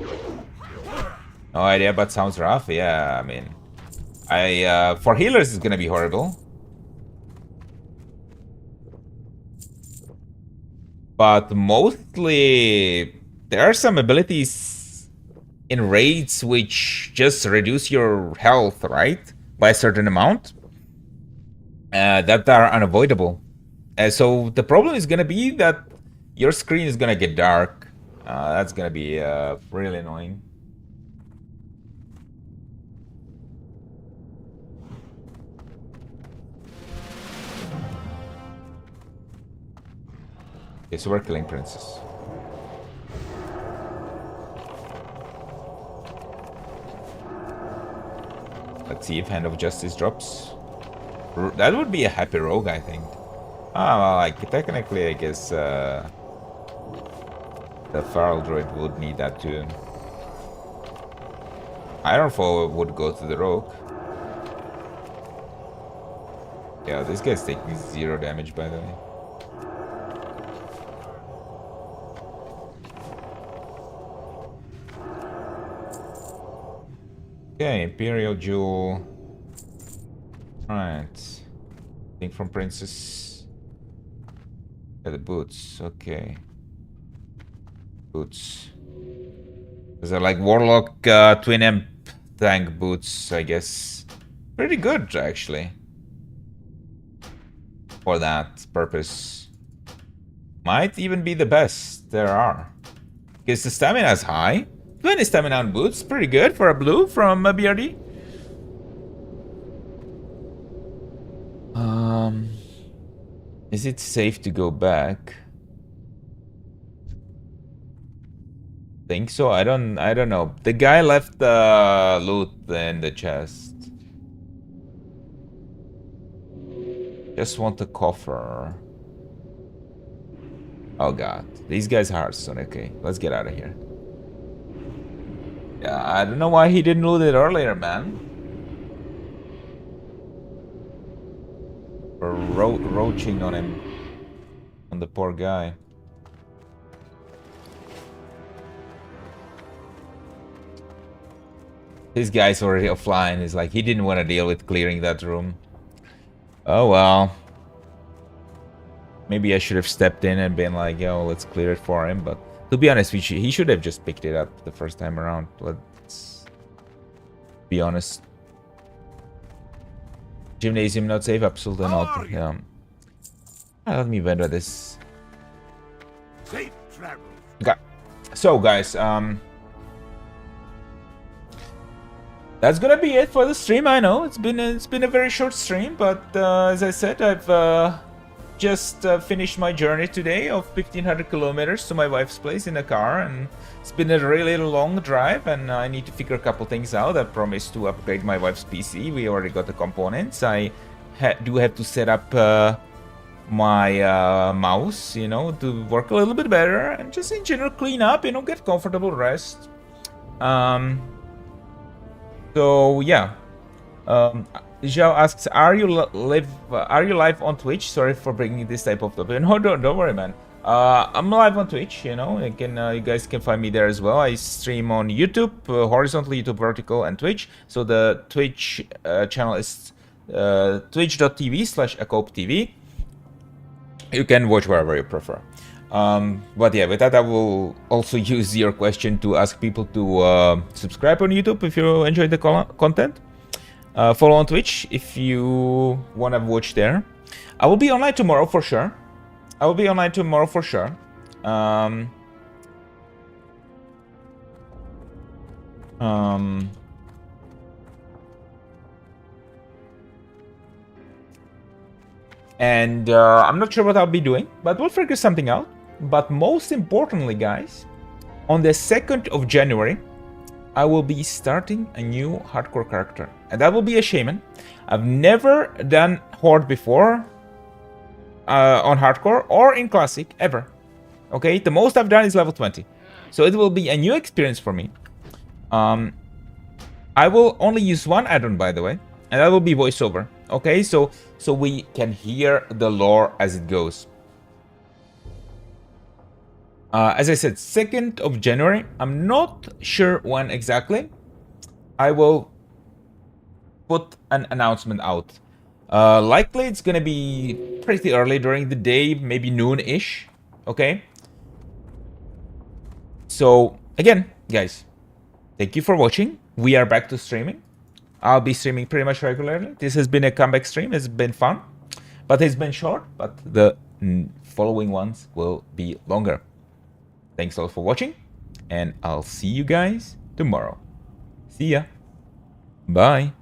No idea, but sounds rough. Yeah, I mean, for healers, it's gonna be horrible. But mostly, there are some abilities in raids which just reduce your health, right? By a certain amount. That are unavoidable. So the problem is gonna be that your screen is gonna get dark. That's gonna be really annoying. Okay, so we're killing Princess. Let's see if Hand of Justice drops. That would be a happy rogue, I think. Ah, well, like, technically, I guess, the Feral Druid would need that too. Ironfall would go to the rogue. Yeah, this guy's taking 0 damage, by the way. Okay, Imperial Jewel. Alright. Thing from Princess. Yeah, the boots. Okay. Boots. Those are like Warlock Twin Imp tank boots, I guess. Pretty good, actually. For that purpose. Might even be the best there are. Because the stamina is high. 20 stamina on boots, pretty good for a blue from BRD. Is it safe to go back? Think so. I don't know. The guy left the loot in the chest. Just want the coffer. Oh god, these guys are Hearthstone. Okay, let's get out of here. Yeah, I don't know why he didn't loot it earlier, man. We're roaching on him. On the poor guy. This guy's already offline. He's like, he didn't want to deal with clearing that room. Oh well. Maybe I should have stepped in and been like, yo, let's clear it for him. But to be honest, he should have just picked it up the first time around. Let's be honest. Gymnasium not safe? Absolutely not. Yeah. Let me vendor this. Safe travel. Okay. So guys, that's gonna be it for the stream. I know it's been a very short stream, but as I said, I've just finished my journey today of 1,500 kilometers to my wife's place in a car, and it's been a really long drive, and I need to figure a couple things out. I promised to upgrade my wife's PC. We already got the components. I do have to set up my mouse, you know, to work a little bit better, and just in general clean up, you know, get comfortable, rest. So yeah, Zhao asks, "Are you live on Twitch?" Sorry for bringing this type of topic. No, don't worry, man. I'm live on Twitch. You know, you guys can find me there as well. I stream on YouTube, horizontal, YouTube, vertical, and Twitch. So the Twitch channel is twitch.tv/acopetv. You can watch wherever you prefer. But yeah, with that, I will also use your question to ask people to subscribe on YouTube if you enjoy the content. Follow on Twitch if you want to watch there. I will be online tomorrow for sure. And I'm not sure what I'll be doing, but we'll figure something out. But most importantly, guys, on the 2nd of January, I will be starting a new hardcore character. And that will be a shaman. I've never done horde before on hardcore or in classic, ever. Okay, the most I've done is level 20. So it will be a new experience for me. I will only use one add-on, by the way, and that will be voiceover. Okay, so we can hear the lore as it goes. As I said, 2nd of January. I'm not sure when exactly. I will put an announcement out. Likely it's gonna be pretty early during the day, maybe noon-ish. Okay? So, again, guys, thank you for watching. We are back to streaming. I'll be streaming pretty much regularly. This has been a comeback stream. It's been fun. But it's been short. But the following ones will be longer. Thanks all for watching. And I'll see you guys tomorrow. See ya. Bye.